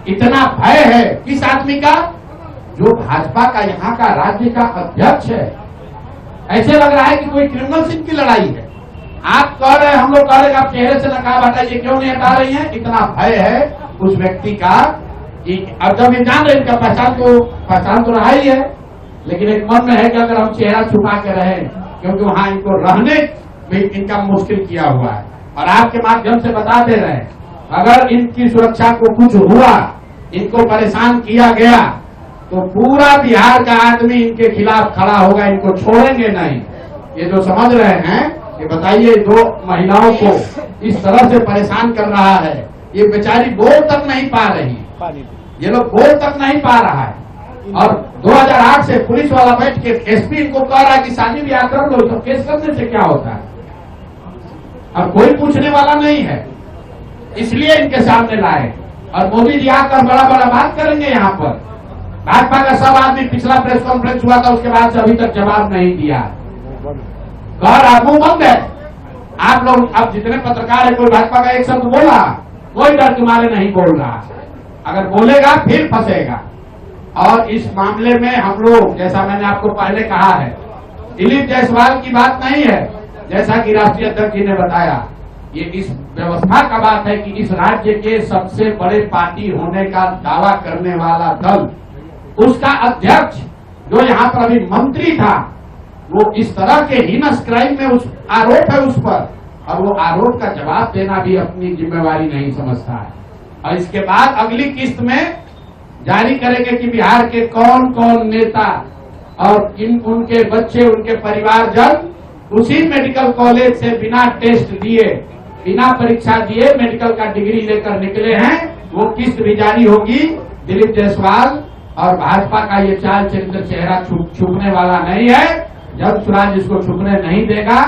इतना भय है किस आदमी का, जो भाजपा का यहाँ का राज्य का अध्यक्ष है। ऐसे लग रहा है कि कोई क्रिमिनल सिंह की लड़ाई है। आप कह रहे हैं, हम लोग कह रहे हैं आप चेहरे से नकाब हटाइए, क्यों नहीं हटा रही हैं? इतना भय है उस व्यक्ति का कि अब जब ये जान रहे इनका पहचान तो रहा ही है, लेकिन एक मन में है कि अगर हम चेहरा छुपा के रहे, क्योंकि वहां इनको रहने में इनका मुश्किल किया हुआ है। और आपके माध्यम से बता दे रहे हैं, अगर इनकी सुरक्षा को कुछ हुआ, इनको परेशान किया गया तो पूरा बिहार का आदमी इनके खिलाफ खड़ा होगा, इनको छोड़ेंगे नहीं। ये जो समझ रहे हैं, ये बताइए दो महिलाओं को इस तरह से परेशान कर रहा है, ये बेचारी बोल तक नहीं पा रही, ये लोग बोल तक नहीं पा रहा है। और 2008 से पुलिस वाला बैठ के एसपी इनको कह रहा है कि शादी ब्याह कर लो, तो केस करने से क्या होता है? अब कोई पूछने वाला नहीं है, इसलिए इनके सामने लाए। और मोदी जी आकर बड़ा बड़ा बात करेंगे यहाँ पर। भाजपा का सब आदमी, पिछला प्रेस कॉन्फ्रेंस हुआ था उसके बाद से अभी तक जवाब नहीं दिया। मुंह बंद है। आप लोग अब जितने पत्रकार है, कोई भाजपा का एक शब्द बोला, कोई डर के मारे नहीं बोल रहा। अगर बोलेगा फिर फंसेगा। और इस मामले में हम लोग, जैसा मैंने आपको पहले कहा है, दिलीप जायसवाल की बात नहीं है। जैसा कि राष्ट्रीय अध्यक्ष जी ने बताया, ये इस व्यवस्था का बात है कि इस राज्य के सबसे बड़े पार्टी होने का दावा करने वाला दल, उसका अध्यक्ष जो यहाँ पर अभी मंत्री था, वो इस तरह के हीनस क्राइम में उस आरोप है उस पर, और वो आरोप का जवाब देना भी अपनी जिम्मेवारी नहीं समझता है। और इसके बाद अगली किस्त में जारी करेंगे कि बिहार के कौन कौन नेता और उनके बच्चे, उनके परिवारजन उसी मेडिकल कॉलेज से बिना टेस्ट दिए, बिना परीक्षा दिए मेडिकल का डिग्री लेकर निकले हैं। वो किस्त भी जारी होगी। दिलीप जायसवाल और भाजपा का ये चाल चरित्र चेहरा छुपने वाला नहीं है। जब स्वराज इसको छुपने नहीं देगा।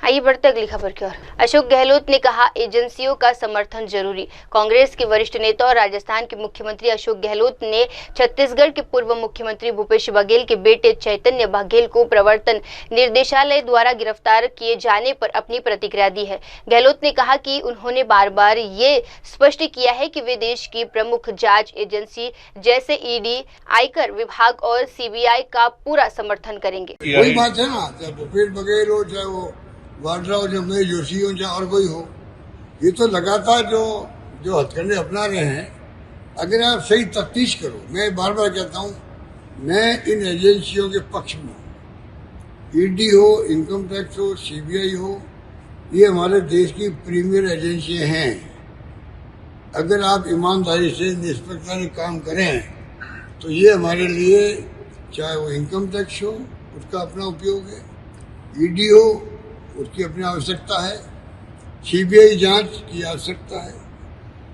आइए बढ़ते अगली खबर की ओर। अशोक गहलोत ने कहा, एजेंसियों का समर्थन जरूरी। कांग्रेस के वरिष्ठ नेता और राजस्थान के मुख्यमंत्री अशोक गहलोत ने छत्तीसगढ़ के पूर्व मुख्यमंत्री भूपेश बघेल के बेटे चैतन्य बघेल को प्रवर्तन निर्देशालय द्वारा गिरफ्तार किए जाने पर अपनी प्रतिक्रिया दी है। गहलोत ने कहा कि उन्होंने बार बार ये स्पष्ट किया है कि वे देश की प्रमुख जांच एजेंसी जैसे ईडी, आयकर विभाग और सीबीआई का पूरा समर्थन करेंगे। वही बात है ना, चाहे भूपेश बघेल हो, चाहे वो वाड्रा हो, जब मैं जोशी हो, चाहे और कोई हो, ये तो लगातार जो हथकंडे अपना रहे हैं। अगर आप सही तफ्तीश करो, मैं बार बार कहता हूँ, मैं इन एजेंसियों के पक्ष में हूँ। ईडी हो, इनकम टैक्स हो, सीबीआई हो, ये हमारे देश की प्रीमियर एजेंसियां हैं। अगर आप ईमानदारी से निष्पक्षता से काम करें तो ये हमारे लिए, चाहे वो इनकम टैक्स हो, उसका अपना उपयोग है, ईडी हो, उसकी अपनी आवश्यकता है, सीबीआई जांच की आवश्यकता है।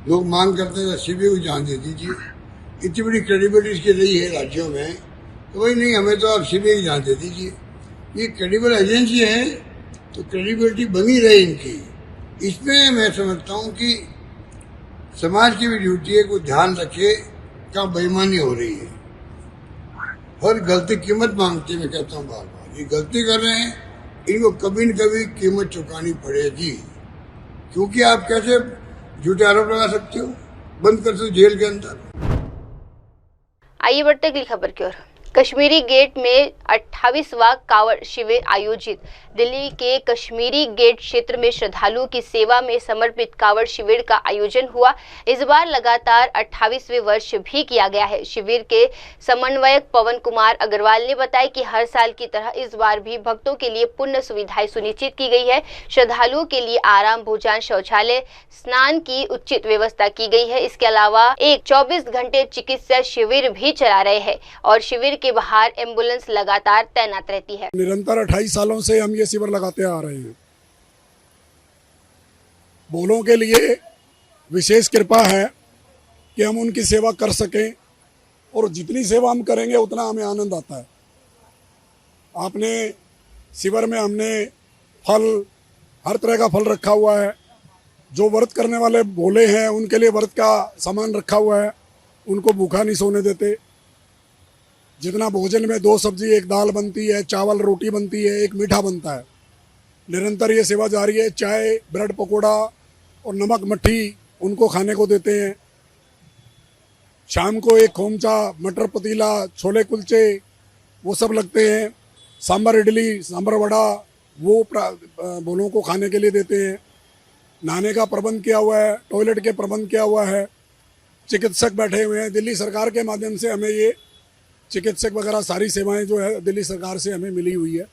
लोग मांग करते हैं सीबीआई को जांच दे दीजिए, इतनी बड़ी क्रेडिबिलिटी इसकी रही है राज्यों में, तो वही नहीं, हमें तो आप सीबीआई की जांच दे दीजिए। ये क्रेडिबल एजेंसी है तो क्रेडिबिलिटी बनी रहे इनकी। इसमें मैं समझता हूँ कि समाज की भी ड्यूटी है को ध्यान रखे कहाँ बेईमानी हो रही है। हर गलती कीमत मांगती, मैं कहता हूँ बार बार, ये गलती कर रहे हैं, इनको कभी न कभी कीमत चुकानी पड़ेगी। क्योंकि आप कैसे झूठे आरोप लगा सकते हो, बंद कर सकते हो जेल के अंदर। आइए बढ़ते अगली खबर की ओर। कश्मीरी गेट में 28वां कांवड़ शिविर आयोजित। दिल्ली के कश्मीरी गेट क्षेत्र में श्रद्धालुओं की सेवा में समर्पित कांवड़ शिविर का आयोजन हुआ। इस बार लगातार 28वें वर्ष भी किया गया है। शिविर के समन्वयक पवन कुमार अग्रवाल ने बताया कि हर साल की तरह इस बार भी भक्तों के लिए पूर्ण सुविधाएं सुनिश्चित की गई है। श्रद्धालुओं के लिए आराम, भोजन, शौचालय, स्नान की उचित व्यवस्था की गई है। इसके अलावा एक 24 घंटे चिकित्सा शिविर भी चला रहे हैं और शिविर के बाहर एम्बुलेंस लगातार तैनात रहती है। निरंतर 28 सालों से हम ये शिविर लगाते आ रहे हैं। बोलों के लिए विशेष कृपा है कि हम उनकी सेवा कर सकें और जितनी सेवा हम करेंगे उतना हमें आनंद आता है। आपने शिविर में हमने फल, हर तरह का फल रखा हुआ है। जो व्रत करने वाले भोले हैं उनके लिए व्रत का सामान रखा हुआ है, उनको भूखा नहीं सोने देते। जितना भोजन में 2 सब्जी, 1 दाल बनती है, चावल रोटी बनती है, 1 मीठा बनता है। निरंतर ये सेवा जारी है। चाय, ब्रेड पकोड़ा और नमक मट्ठी उनको खाने को देते हैं। शाम को 1 खोमचा, मटर पतीला, छोले कुलचे वो सब लगते हैं। सांभर इडली, सांभर वड़ा वो भोलों को खाने के लिए देते हैं। नहाने का प्रबंध किया हुआ है, टॉयलेट के प्रबंध किया हुआ है। चिकित्सक बैठे हुए हैं। दिल्ली सरकार के माध्यम से हमें ये चिकित्सक वगैरह सारी सेवाएं जो है दिल्ली सरकार से हमें मिली हुई है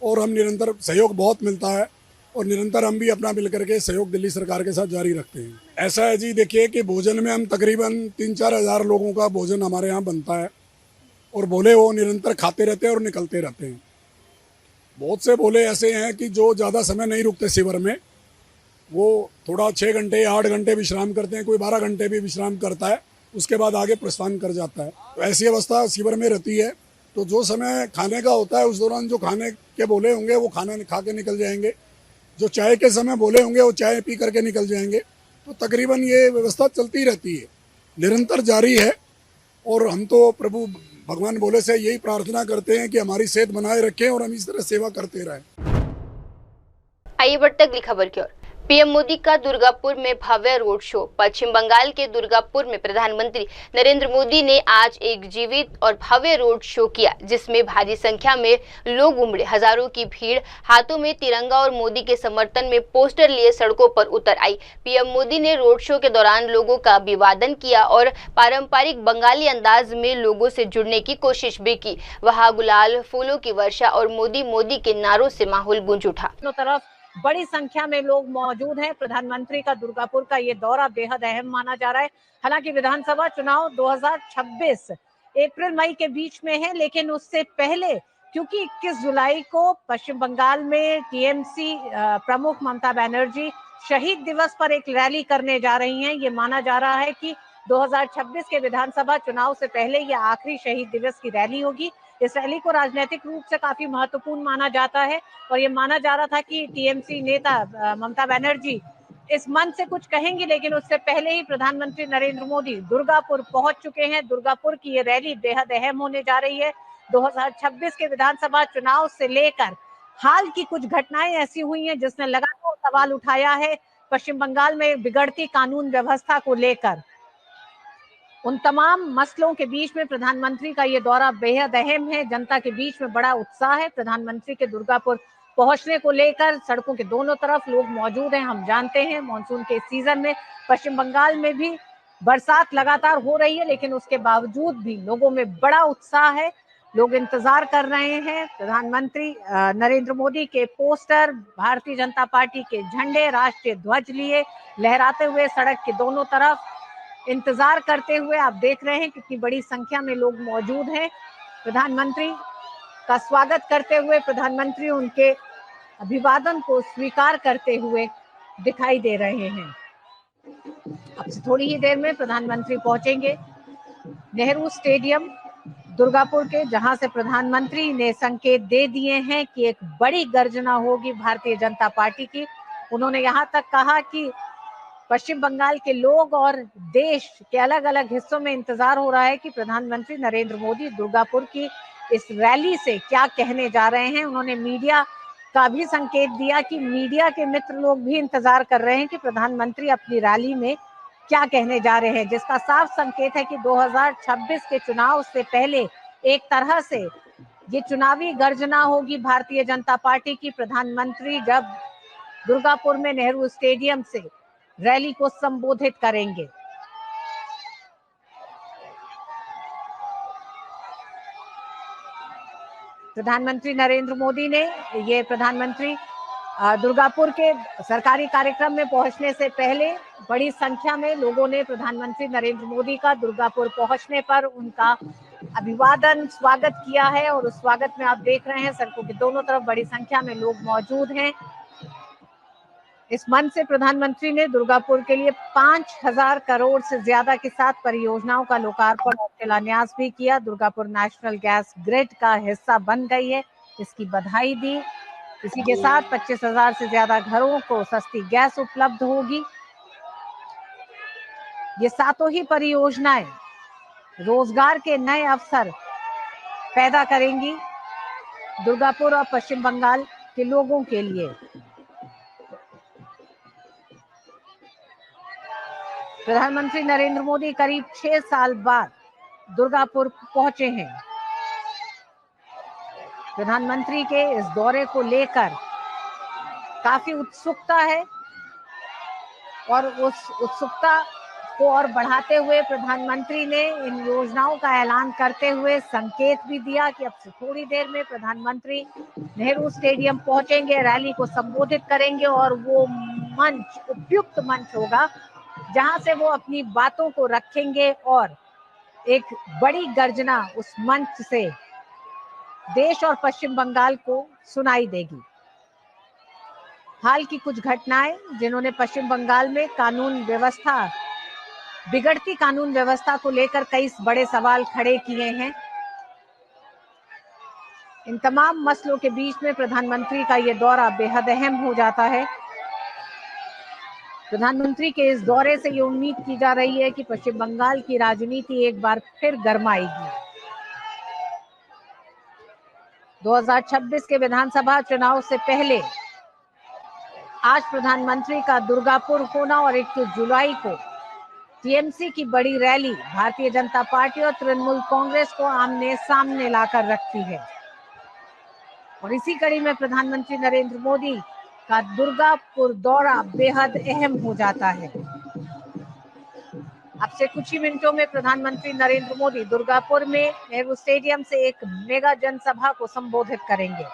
और हम निरंतर सहयोग बहुत मिलता है और निरंतर हम भी अपना मिलकर के सहयोग दिल्ली सरकार के साथ जारी रखते हैं। ऐसा है जी, देखिए कि भोजन में हम तकरीबन 3-4 हज़ार लोगों का भोजन हमारे यहाँ बनता है और भोले वो निरंतर खाते रहते हैं और निकलते रहते हैं। बहुत से भोले ऐसे हैं कि जो ज़्यादा समय नहीं रुकते शिविर में, वो थोड़ा 6 घंटे 8 घंटे विश्राम करते हैं, कोई 12 घंटे भी विश्राम करता है, उसके बाद आगे प्रस्थान कर जाता है। तो ऐसी अवस्था शिविर में रहती है। तो जो समय खाने का होता है उस दौरान जो खाने के बोले होंगे वो खाना खा के निकल जाएंगे। जो चाय के समय बोले होंगे वो चाय पी करके निकल जाएंगे। तो तकरीबन ये व्यवस्था चलती रहती है, निरंतर जारी है। और हम तो प्रभु भगवान भोले से यही प्रार्थना करते हैं कि हमारी सेहत बनाए रखें और हम इस तरह सेवा करते रहें। आइए बढ़ते अगली खबर की ओर। पीएम मोदी का दुर्गापुर में भव्य रोड शो। पश्चिम बंगाल के दुर्गापुर में प्रधानमंत्री नरेंद्र मोदी ने आज एक जीवित और भव्य रोड शो किया, जिसमें भारी संख्या में लोग उमड़े। हजारों की भीड़ हाथों में तिरंगा और मोदी के समर्थन में पोस्टर लिए सड़कों पर उतर आई। पीएम मोदी ने रोड शो के दौरान लोगों का अभिवादन किया और पारंपरिक बंगाली अंदाज में लोगों से जुड़ने की कोशिश भी की। वहां गुलाल, फूलों की वर्षा और मोदी मोदी के नारों से माहौल गूंज उठा। तरफ बड़ी संख्या में लोग मौजूद हैं। प्रधानमंत्री का दुर्गापुर का ये दौरा बेहद अहम माना जा रहा है। हालांकि विधानसभा चुनाव 2026 अप्रैल-मई के बीच में है, लेकिन उससे पहले क्योंकि 21 जुलाई को पश्चिम बंगाल में टीएमसी प्रमुख ममता बनर्जी शहीद दिवस पर एक रैली करने जा रही हैं। ये माना जा रहा है कि 2026 के विधानसभा चुनाव से पहले ये आखिरी शहीद दिवस की रैली होगी। इस रैली को राजनीतिक रूप से काफी महत्वपूर्ण माना जाता है और ये माना जा रहा था कि टीएमसी नेता ममता बनर्जी इस मंच से कुछ कहेंगी, लेकिन उससे पहले ही प्रधानमंत्री नरेंद्र मोदी दुर्गापुर पहुंच चुके हैं। दुर्गापुर की ये रैली बेहद अहम होने जा रही है। 2026 के विधानसभा चुनाव से लेकर हाल की कुछ घटनाएं ऐसी हुई हैं जिसने लगातार सवाल उठाया है पश्चिम बंगाल में बिगड़ती कानून व्यवस्था को लेकर। उन तमाम मसलों के बीच में प्रधानमंत्री का ये दौरा बेहद अहम है। जनता के बीच में बड़ा उत्साह है। प्रधानमंत्री के दुर्गापुर पहुंचने को लेकर सड़कों के दोनों तरफ लोग मौजूद हैं। हम जानते हैं मानसून के सीजन में पश्चिम बंगाल में भी बरसात लगातार हो रही है, लेकिन उसके बावजूद भी लोगों में बड़ा उत्साह है। लोग इंतजार कर रहे हैं प्रधानमंत्री नरेंद्र मोदी के पोस्टर, भारतीय जनता पार्टी के झंडे, राष्ट्रीय ध्वज लिए लहराते हुए सड़क के दोनों तरफ इंतजार करते हुए। आप देख रहे हैं कितनी बड़ी संख्या में लोग मौजूद हैं। प्रधानमंत्री का स्वागत करते हुए प्रधानमंत्री उनके अभिवादन को स्वीकार करते हुए दिखाई दे रहे हैं। अब से थोड़ी ही देर में प्रधानमंत्री पहुंचेंगे नेहरू स्टेडियम दुर्गापुर के, जहां से प्रधानमंत्री ने संकेत दे दिए हैं कि एक बड़ी गर्जना होगी भारतीय जनता पार्टी की। उन्होंने यहां तक कहा कि पश्चिम बंगाल के लोग और देश के अलग अलग हिस्सों में इंतजार हो रहा है कि प्रधानमंत्री नरेंद्र मोदी दुर्गापुर की इस रैली से क्या कहने जा रहे हैं। उन्होंने मीडिया का भी संकेत दिया कि मीडिया के मित्र लोग भी इंतजार कर रहे हैं कि प्रधानमंत्री अपनी रैली में क्या कहने जा रहे हैं, जिसका साफ संकेत है कि 2026 के चुनाव से पहले एक तरह से ये चुनावी गर्जना होगी भारतीय जनता पार्टी की। प्रधानमंत्री जब दुर्गापुर में नेहरू स्टेडियम से रैली को संबोधित करेंगे। प्रधानमंत्री नरेंद्र मोदी ने प्रधानमंत्री दुर्गापुर के सरकारी कार्यक्रम में पहुंचने से पहले बड़ी संख्या में लोगों ने प्रधानमंत्री नरेंद्र मोदी का दुर्गापुर पहुंचने पर उनका अभिवादन, स्वागत किया है। और उस स्वागत में आप देख रहे हैं सड़कों के दोनों तरफ बड़ी संख्या में लोग मौजूद हैं। इस मंच से प्रधानमंत्री ने दुर्गापुर के लिए 5,000 करोड़ से ज्यादा के साथ परियोजनाओं का लोकार्पण और शिलान्यास भी किया। दुर्गापुर नेशनल गैस ग्रिड का हिस्सा बन गई है, इसकी बधाई दी। इसी के साथ 25,000 से ज्यादा घरों को सस्ती गैस उपलब्ध होगी। ये सातों ही परियोजनाएं रोजगार के नए अवसर पैदा करेंगी दुर्गापुर और पश्चिम बंगाल के लोगों के लिए। प्रधानमंत्री नरेंद्र मोदी करीब 6 साल बाद दुर्गापुर पहुंचे हैं। प्रधानमंत्री के इस दौरे को लेकर काफी उत्सुकता है और उस उत्सुकता को और बढ़ाते हुए प्रधानमंत्री ने इन योजनाओं का ऐलान करते हुए संकेत भी दिया कि अब से थोड़ी देर में प्रधानमंत्री नेहरू स्टेडियम पहुंचेंगे, रैली को संबोधित करेंगे और वो मंच उपयुक्त मंच होगा जहां से वो अपनी बातों को रखेंगे और एक बड़ी गर्जना उस मंच से देश और पश्चिम बंगाल को सुनाई देगी। हाल की कुछ घटनाएं जिन्होंने पश्चिम बंगाल में बिगड़ती कानून व्यवस्था को लेकर कई बड़े सवाल खड़े किए हैं। इन तमाम मसलों के बीच में प्रधानमंत्री का ये दौरा बेहद अहम हो जाता है। प्रधानमंत्री के इस दौरे से ये उम्मीद की जा रही है कि पश्चिम बंगाल की राजनीति एक बार फिर गरमाएगी। 2026 के विधानसभा चुनाव से पहले आज प्रधानमंत्री का दुर्गापुर होना और 21 जुलाई को टीएमसी की बड़ी रैली भारतीय जनता पार्टी और तृणमूल कांग्रेस को आमने सामने लाकर रखती है। और इसी कड़ी में प्रधानमंत्री नरेंद्र मोदी का दुर्गापुर दौरा बेहद अहम हो जाता है। अब से कुछ ही मिनटों में प्रधानमंत्री नरेंद्र मोदी दुर्गापुर में नेहरू स्टेडियम से एक मेगा जनसभा को संबोधित करेंगे।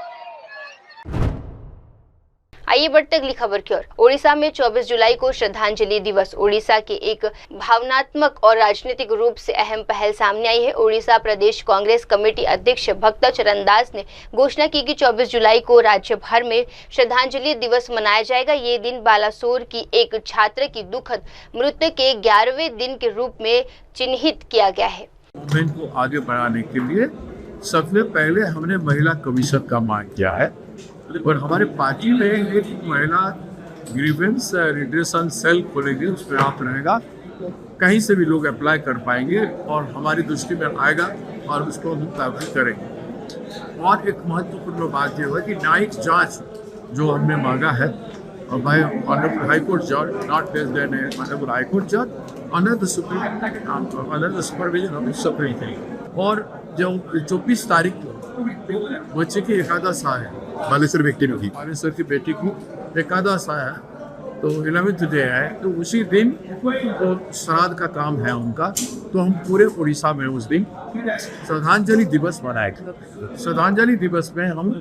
आइए बढ़ते अगली खबर की ओर। ओडिशा में 24 जुलाई को श्रद्धांजलि दिवस। ओडिशा के एक भावनात्मक और राजनीतिक रूप से अहम पहल सामने आई है। ओडिशा प्रदेश कांग्रेस कमेटी अध्यक्ष भक्त चरण दास ने घोषणा की कि 24 जुलाई को राज्य भर में श्रद्धांजलि दिवस मनाया जाएगा। ये दिन बालासोर की एक छात्र की दुखद मृत्यु के 11वें दिन के रूप में चिन्हित किया गया है। मूवमेंट को आगे बढ़ाने के लिए सबसे पहले हमने महिला कमीशन का मांग किया है और हमारे पार्टी में एक महिला ग्रीवेंस रिड्रेशन सेल खोलेगी, उसमें आप रहेगा, कहीं से भी लोग अप्लाई कर पाएंगे और हमारी दृष्टि में आएगा और उसको हम लागू करेंगे। और एक महत्वपूर्ण बात यह है कि न्यायिक जांच जो हमने मांगा है और बाय ऑनरेबल हाई कोर्ट जज, not less than honourable high court जज, under the supervision of supreme court. और जो 24 तारीख को बच्चे की एकादश है, बालेश्वर की बेटी की एकादश आया, तो 11th डे है, तो उसी दिन तो श्राद्ध का काम है उनका, तो हम पूरे उड़ीसा में उस दिन श्रद्धांजलि दिवस मनाएंगे। श्रद्धांजलि दिवस में हम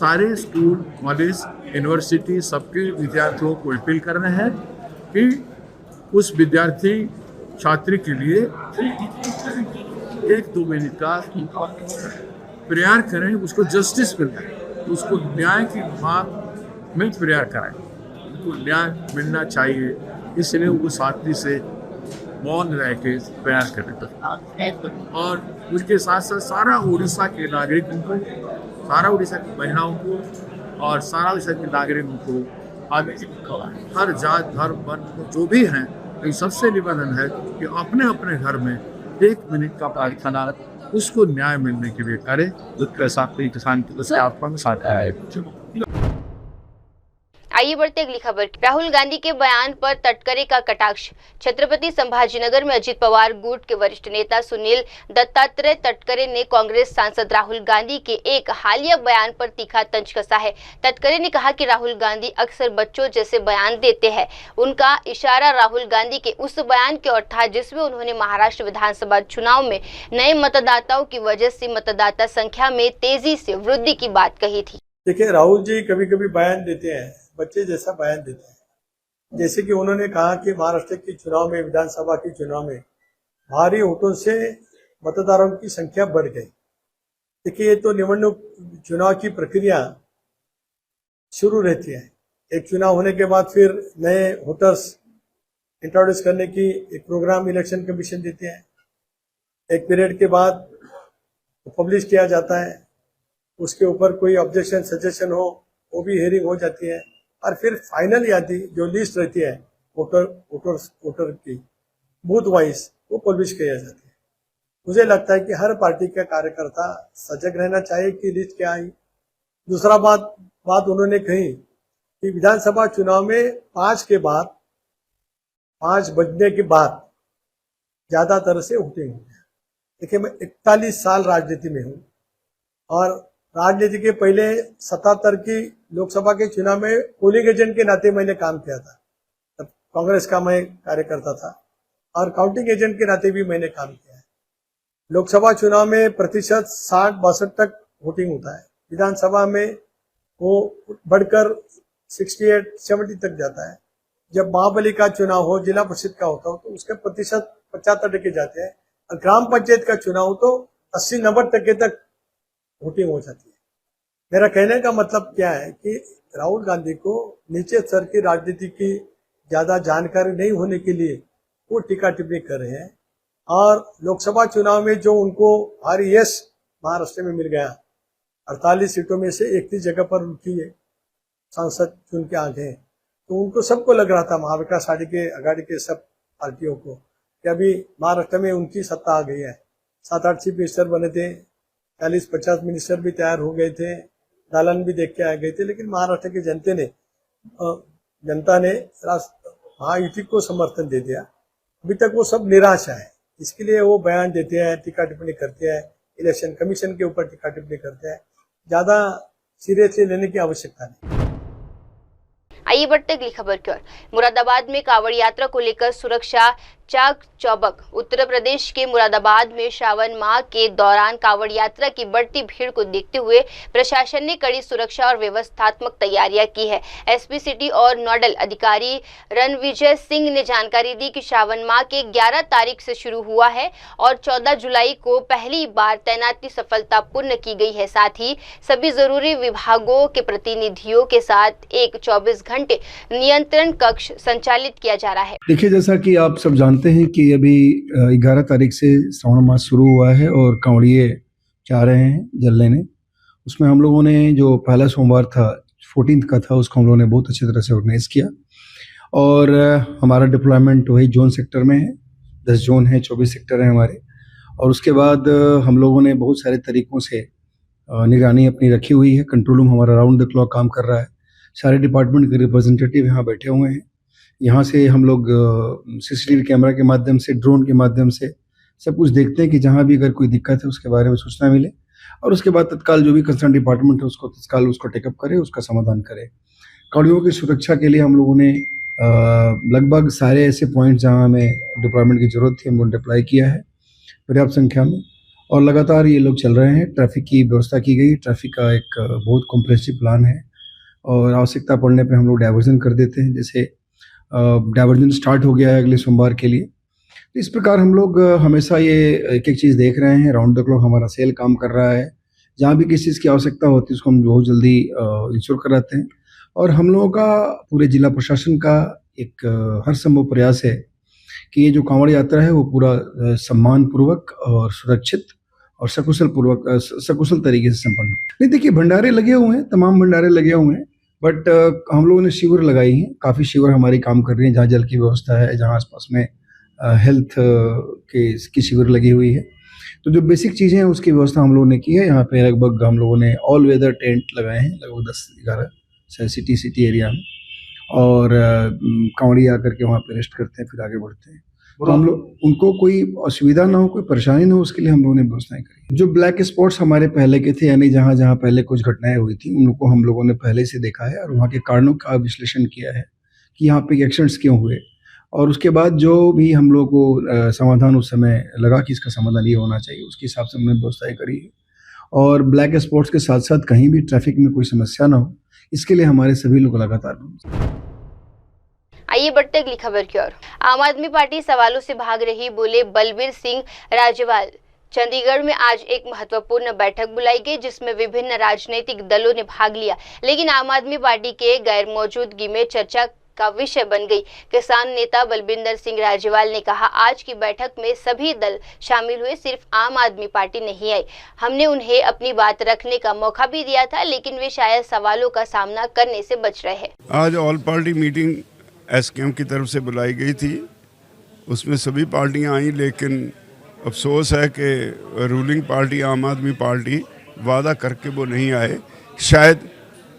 सारे स्कूल, कॉलेज, यूनिवर्सिटी सबके विद्यार्थियों को अपील कर रहे हैं कि उस विद्यार्थी छात्र के लिए 1-2 मिनट का प्रेयर करें, उसको जस्टिस मिले, उसको न्याय की मांग में प्रेयर कराएं, उनको न्याय मिलना चाहिए। इसलिए वो साथी से मौन रह के प्रयास करें। और उसके साथ साथ सारा उड़ीसा के नागरिकों को, सारा उड़ीसा की महिलाओं को और सारा उड़ीसा के नागरिकों को आगे हर जात धर्म वर्ण जो भी हैं, ये सबसे निवेदन है कि अपने अपने घर में 1 मिनट का प्रार्थना उसको न्याय मिलने के लिए करे। उसके साथ किसान की आपका साथ आए। आइए बढ़ते अगली खबर। राहुल गांधी के बयान पर तटकरे का कटाक्ष। छत्रपति संभाजीनगर में अजित पवार गुट के वरिष्ठ नेता सुनील दत्तात्रेय तटकरे ने कांग्रेस सांसद राहुल गांधी के एक हालिया बयान पर तीखा तंज कसा है। तटकरे ने कहा कि राहुल गांधी अक्सर बच्चों जैसे बयान देते हैं। उनका इशारा राहुल गांधी के उस बयान की ओर था जिसमें उन्होंने महाराष्ट्र विधानसभा चुनाव में नए मतदाताओं की वजह से मतदाता संख्या में तेजी से वृद्धि की बात कही थी। देखिए, राहुल जी कभी कभी बयान देते हैं, बच्चे जैसा बयान देते हैं। जैसे कि उन्होंने कहा कि महाराष्ट्र के चुनाव में, विधानसभा के चुनाव में भारी वोटों से मतदाताओं की संख्या बढ़ गई। देखिए, ये तो निवडणूक चुनाव की प्रक्रिया शुरू रहती है। एक चुनाव होने के बाद फिर नए वोटर्स इंट्रोड्यूस करने की एक प्रोग्राम इलेक्शन कमीशन देते हैं। एक पीरियड के बाद पब्लिश किया जाता है, उसके ऊपर कोई ऑब्जेक्शन सजेशन हो वो भी हेयरिंग हो जाती है, और फिर फाइनल यादी जो लिस्ट रहती है वोटर की बूथ वाइज वो पब्लिश किया जाती है। मुझे लगता है कि हर पार्टी का कार्यकर्ता सजग रहना चाहिए कि लिस्ट क्या आई। दूसरा बात उन्होंने कही कि विधानसभा चुनाव में 5 बजने के बाद ज्यादातर से वोटिंग हुई है। देखिए, मैं 41 साल राजनीति में हूँ और राजनीति के पहले 77 की लोकसभा के चुनाव में पोलिंग एजेंट के नाते मैंने काम किया था। तब कांग्रेस का मैं कार्यकर्ता था और काउंटिंग एजेंट के नाते भी मैंने काम किया है। लोकसभा चुनाव में प्रतिशत 60-62 तक वोटिंग होता है। विधानसभा में वो बढ़कर 68-70 तक जाता है। जब महाबली का चुनाव हो, जिला परिषद का होता हो, तो उसके प्रतिशत 75% जाते हैं और ग्राम पंचायत का चुनाव हो तो 80-90% तक वोटिंग हो जाती है। मेरा कहने का मतलब क्या है कि राहुल गांधी को नीचे स्तर की राजनीति की ज्यादा जानकारी नहीं होने के लिए वो टीका टिप्पणी कर रहे हैं। और लोकसभा चुनाव में जो उनको भारी यश महाराष्ट्र में मिल गया, 48 सीटों में से 31 जगह पर उनकी सांसद चुन के आ गए, तो उनको सबको लग रहा था, महाविकास आघाड़ी के सब पार्टियों को, कि अभी महाराष्ट्र में उनकी सत्ता आ गई है। 7-8 चीफ मिनिस्टर बने थे, 40-50 मिनिस्टर भी तैयार हो गए थे, दालन भी देख के आ गए थे। लेकिन महाराष्ट्र की जनता ने महायुति को समर्थन दे दिया। अभी तक वो सब निराशा है, इसके लिए वो बयान देते हैं, टीका टिप्पणी करते हैं, इलेक्शन कमीशन के ऊपर टीका टिप्पणी करते हैं। ज्यादा सीरियसली लेने की आवश्यकता नहीं। आइए बढ़ते अगली खबर की ओर। मुरादाबाद में कांवड़ यात्रा को लेकर सुरक्षा चाक चौबक। उत्तर प्रदेश के मुरादाबाद में श्रावण माह के दौरान कांवड़ यात्रा की बढ़ती भीड़ को देखते हुए प्रशासन ने कड़ी सुरक्षा और व्यवस्थात्मक तैयारियां की है। एसपी सिटी और नोडल अधिकारी रणविजय सिंह ने जानकारी दी कि श्रावण माह के 11 तारीख से शुरू हुआ है और 14 जुलाई को पहली बार तैनाती सफलतापूर्ण की गई है। साथ ही सभी जरूरी विभागों के प्रतिनिधियों के साथ एक 24 घंटे नियंत्रण कक्ष संचालित किया जा रहा है। देखिए, जैसा कि आप सब जानते हैं कि अभी 11 तारीख से श्रावण मास शुरू हुआ है और कांवड़िए जा रहे हैं जल लेने। उसमें हम लोगों ने जो पहला सोमवार था 14 का था, उसको हम लोगों ने बहुत अच्छी तरह से ऑर्गेनाइज किया और हमारा डिप्लॉयमेंट वही जोन सेक्टर में है। 10 जोन है, 24 सेक्टर हैं हमारे। और उसके बाद हम लोगों ने बहुत सारे तरीकों से निगरानी अपनी रखी हुई है। कंट्रोल रूम हमारा राउंड द क्लॉक काम कर रहा है। सारे डिपार्टमेंट के रिप्रेजेंटेटिव यहाँ बैठे हुए हैं। यहाँ से हम लोग सीसीटीवी कैमरा के माध्यम से, ड्रोन के माध्यम से सब कुछ देखते हैं कि जहाँ भी अगर कोई दिक्कत है उसके बारे में सूचना मिले और उसके बाद तत्काल जो भी कंसर्न डिपार्टमेंट है उसको तत्काल उसको टेकअप करे, उसका समाधान करे। कांवड़ियों की सुरक्षा के लिए हम लोगों ने लगभग सारे ऐसे पॉइंट जहाँ हमें डिप्लॉयमेंट की जरूरत थी हमने डिप्लॉय किया है पर्याप्त संख्या में और लगातार ये लोग चल रहे हैं। ट्रैफिक की व्यवस्था की गई। ट्रैफिक का एक बहुत कॉम्प्रेहेंसिव प्लान है और आवश्यकता पड़ने पर हम लोग डाइवर्जन कर देते हैं। जैसे डाइवर्जन स्टार्ट हो गया है अगले सोमवार के लिए। तो इस प्रकार हम लोग हमेशा ये एक एक चीज़ देख रहे हैं। राउंड द क्लॉक हमारा सेल काम कर रहा है। जहाँ भी किसी चीज़ की आवश्यकता होती है उसको हम बहुत जल्दी इंश्योर कराते हैं और हम लोगों का पूरे जिला प्रशासन का एक हर संभव प्रयास है कि ये जो कांवड़ यात्रा है वो पूरा सम्मान पूर्वक और सुरक्षित और सकुशल तरीके से संपन्न हो। नहीं, देखिए भंडारे लगे हुए हैं, तमाम भंडारे लगे हुए हैं, बट हम लोगों ने शिविर लगाई हैं, काफ़ी शिविर हमारी काम कर रही हैं, जहाँ जल की व्यवस्था है, जहाँ आसपास में हेल्थ की शिविर लगी हुई है। तो जो बेसिक चीज़ें हैं उसकी व्यवस्था हम लोगों ने की है। यहाँ पे लगभग हम लोगों ने ऑल वेदर टेंट लगाए हैं, लगभग 10-11 सिटी एरिया में, और कांवड़ी आकर के वहाँ पे रेस्ट करते हैं, फिर आगे बढ़ते हैं। तो हम लोग उनको कोई असुविधा ना हो, कोई परेशानी ना हो, उसके लिए हम लोगों ने व्यवस्थाएं करी। जो ब्लैक स्पॉट्स हमारे पहले के थे, यानी जहाँ जहाँ पहले कुछ घटनाएं हुई थी, उनको हम लोगों ने पहले से देखा है और वहाँ के कारणों का विश्लेषण किया है कि यहाँ पे एक्सीडेंट्स क्यों हुए, और उसके बाद जो भी हम लोग को समाधान उस समय लगा कि इसका समाधान ये होना चाहिए, उसके हिसाब से हमने व्यवस्थाएं करी है। और ब्लैक स्पॉट्स के साथ साथ कहीं भी ट्रैफिक में कोई समस्या ना हो, इसके लिए हमारे सभी लोग लगातार। आइए बढ़ते अगली खबर की ओर। आम आदमी पार्टी सवालों से भाग रही, बोले बलबीर सिंह राजेवाल। चंडीगढ़ में आज एक महत्वपूर्ण बैठक बुलाई गई जिसमें विभिन्न राजनीतिक दलों ने भाग लिया, लेकिन आम आदमी पार्टी के गैर मौजूदगी में चर्चा का विषय बन गई। किसान नेता बलबिंदर सिंह राजेवाल ने कहा, आज की बैठक में सभी दल शामिल हुए, सिर्फ आम आदमी पार्टी नहीं आई। हमने उन्हें अपनी बात रखने का मौका भी दिया था, लेकिन वे शायद सवालों का सामना करने से बच रहे हैं। आज ऑल पार्टी मीटिंग एसकेएम की तरफ से बुलाई गई थी, उसमें सभी पार्टियां आई, लेकिन अफसोस है कि रूलिंग पार्टी आम आदमी पार्टी वादा करके वो नहीं आए। शायद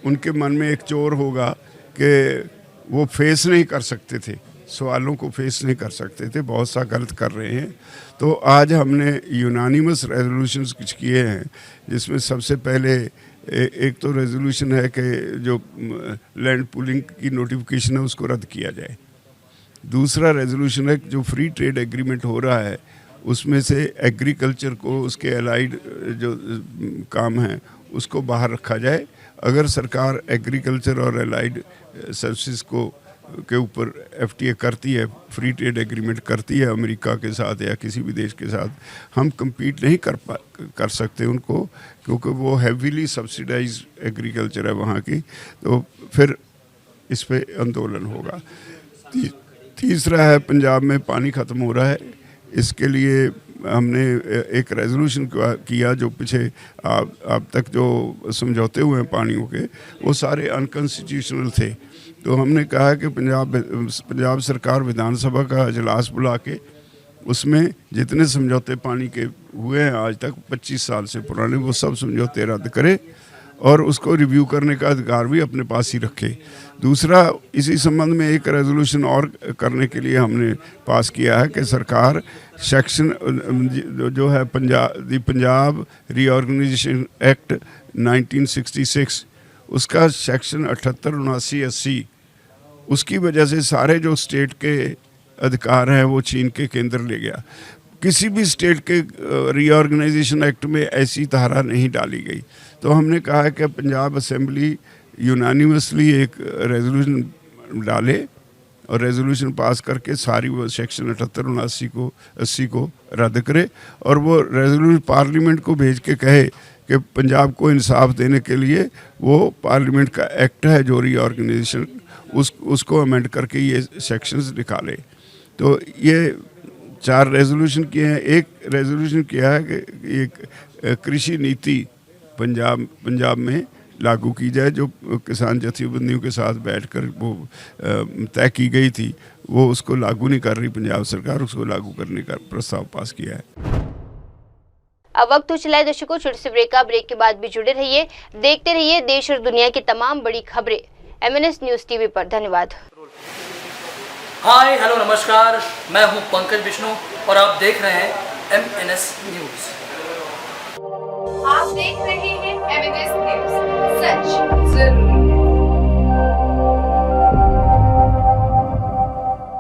उनके मन में एक चोर होगा कि वो फेस नहीं कर सकते थे, सवालों को फेस नहीं कर सकते थे, बहुत सा गलत कर रहे हैं। तो आज हमने यूनानिमस रेजोल्यूशंस कुछ किए हैं, जिसमें सबसे पहले एक तो रेजोल्यूशन है कि जो लैंड पूलिंग की नोटिफिकेशन है उसको रद्द किया जाए। दूसरा रेजोल्यूशन है जो फ्री ट्रेड एग्रीमेंट हो रहा है उसमें से एग्रीकल्चर को, उसके एलाइड जो काम हैं उसको बाहर रखा जाए। अगर सरकार एग्रीकल्चर और एलाइड सर्विसेज को के ऊपर एफटीए करती है, फ्री ट्रेड एग्रीमेंट करती है अमेरिका के साथ या किसी भी देश के साथ, हम compete नहीं कर सकते उनको, क्योंकि वो हैवीली सब्सिडाइज एग्रीकल्चर है वहाँ की, तो फिर इस पे आंदोलन होगा। तीसरा है पंजाब में पानी ख़त्म हो रहा है, इसके लिए हमने एक रेजोल्यूशन किया, जो पीछे अब तक जो समझौते हुए हैं पानियों के वो सारे अनकॉन्स्टिट्यूशनल थे। तो हमने कहा कि पंजाब सरकार विधानसभा का इजलास बुला के उसमें जितने समझौते पानी के हुए हैं आज तक 25 साल से पुराने, वो सब समझौते रद्द करे और उसको रिव्यू करने का अधिकार भी अपने पास ही रखे। दूसरा, इसी संबंध में एक रेजोल्यूशन और करने के लिए हमने पास किया है कि सरकार सेक्शन जो है पंजाब रीऑर्गेनाइजेशन एक्ट 1966 उसका सेक्शन 78, 79, 80 उसकी वजह से सारे जो स्टेट के अधिकार हैं वो चीन के केंद्र ले गया। किसी भी स्टेट के रीऑर्गेनाइजेशन एक्ट में ऐसी धारा नहीं डाली गई। तो हमने कहा है कि पंजाब असेंबली यूनानिमसली एक रेजोल्यूशन डाले और रेजोल्यूशन पास करके सारी वो सेक्शन 78, 79 80 को रद्द करे और वो रेजोल्यूशन पार्लियामेंट को भेज के कहे कि पंजाब को इंसाफ देने के लिए वो पार्लियामेंट का एक्ट है जो रीऑर्गेनाइजेशन उसको अमेंड करके ये सेक्शंस निकाले। तो ये 4 रेजोल्यूशन किए हैं। एक रेजोल्यूशन किया है कि एक कृषि नीति पंजाब में लागू की जाए, जो किसान जथेबंदियों के साथ बैठकर वो तय की गई थी, वो उसको लागू नहीं कर रही पंजाब सरकार, उसको लागू करने का प्रस्ताव पास किया है। अब वक्त हो चला है दर्शकों छोटे से ब्रेक के बाद भी जुड़े रहिए, देखते रहिए देश और दुनिया की तमाम बड़ी खबरें MNS न्यूज टीवी पर। धन्यवाद। हाय हेलो नमस्कार, मैं हूं पंकज विष्णु और आप देख रहे हैं MNS न्यूज। आप देख रहे हैं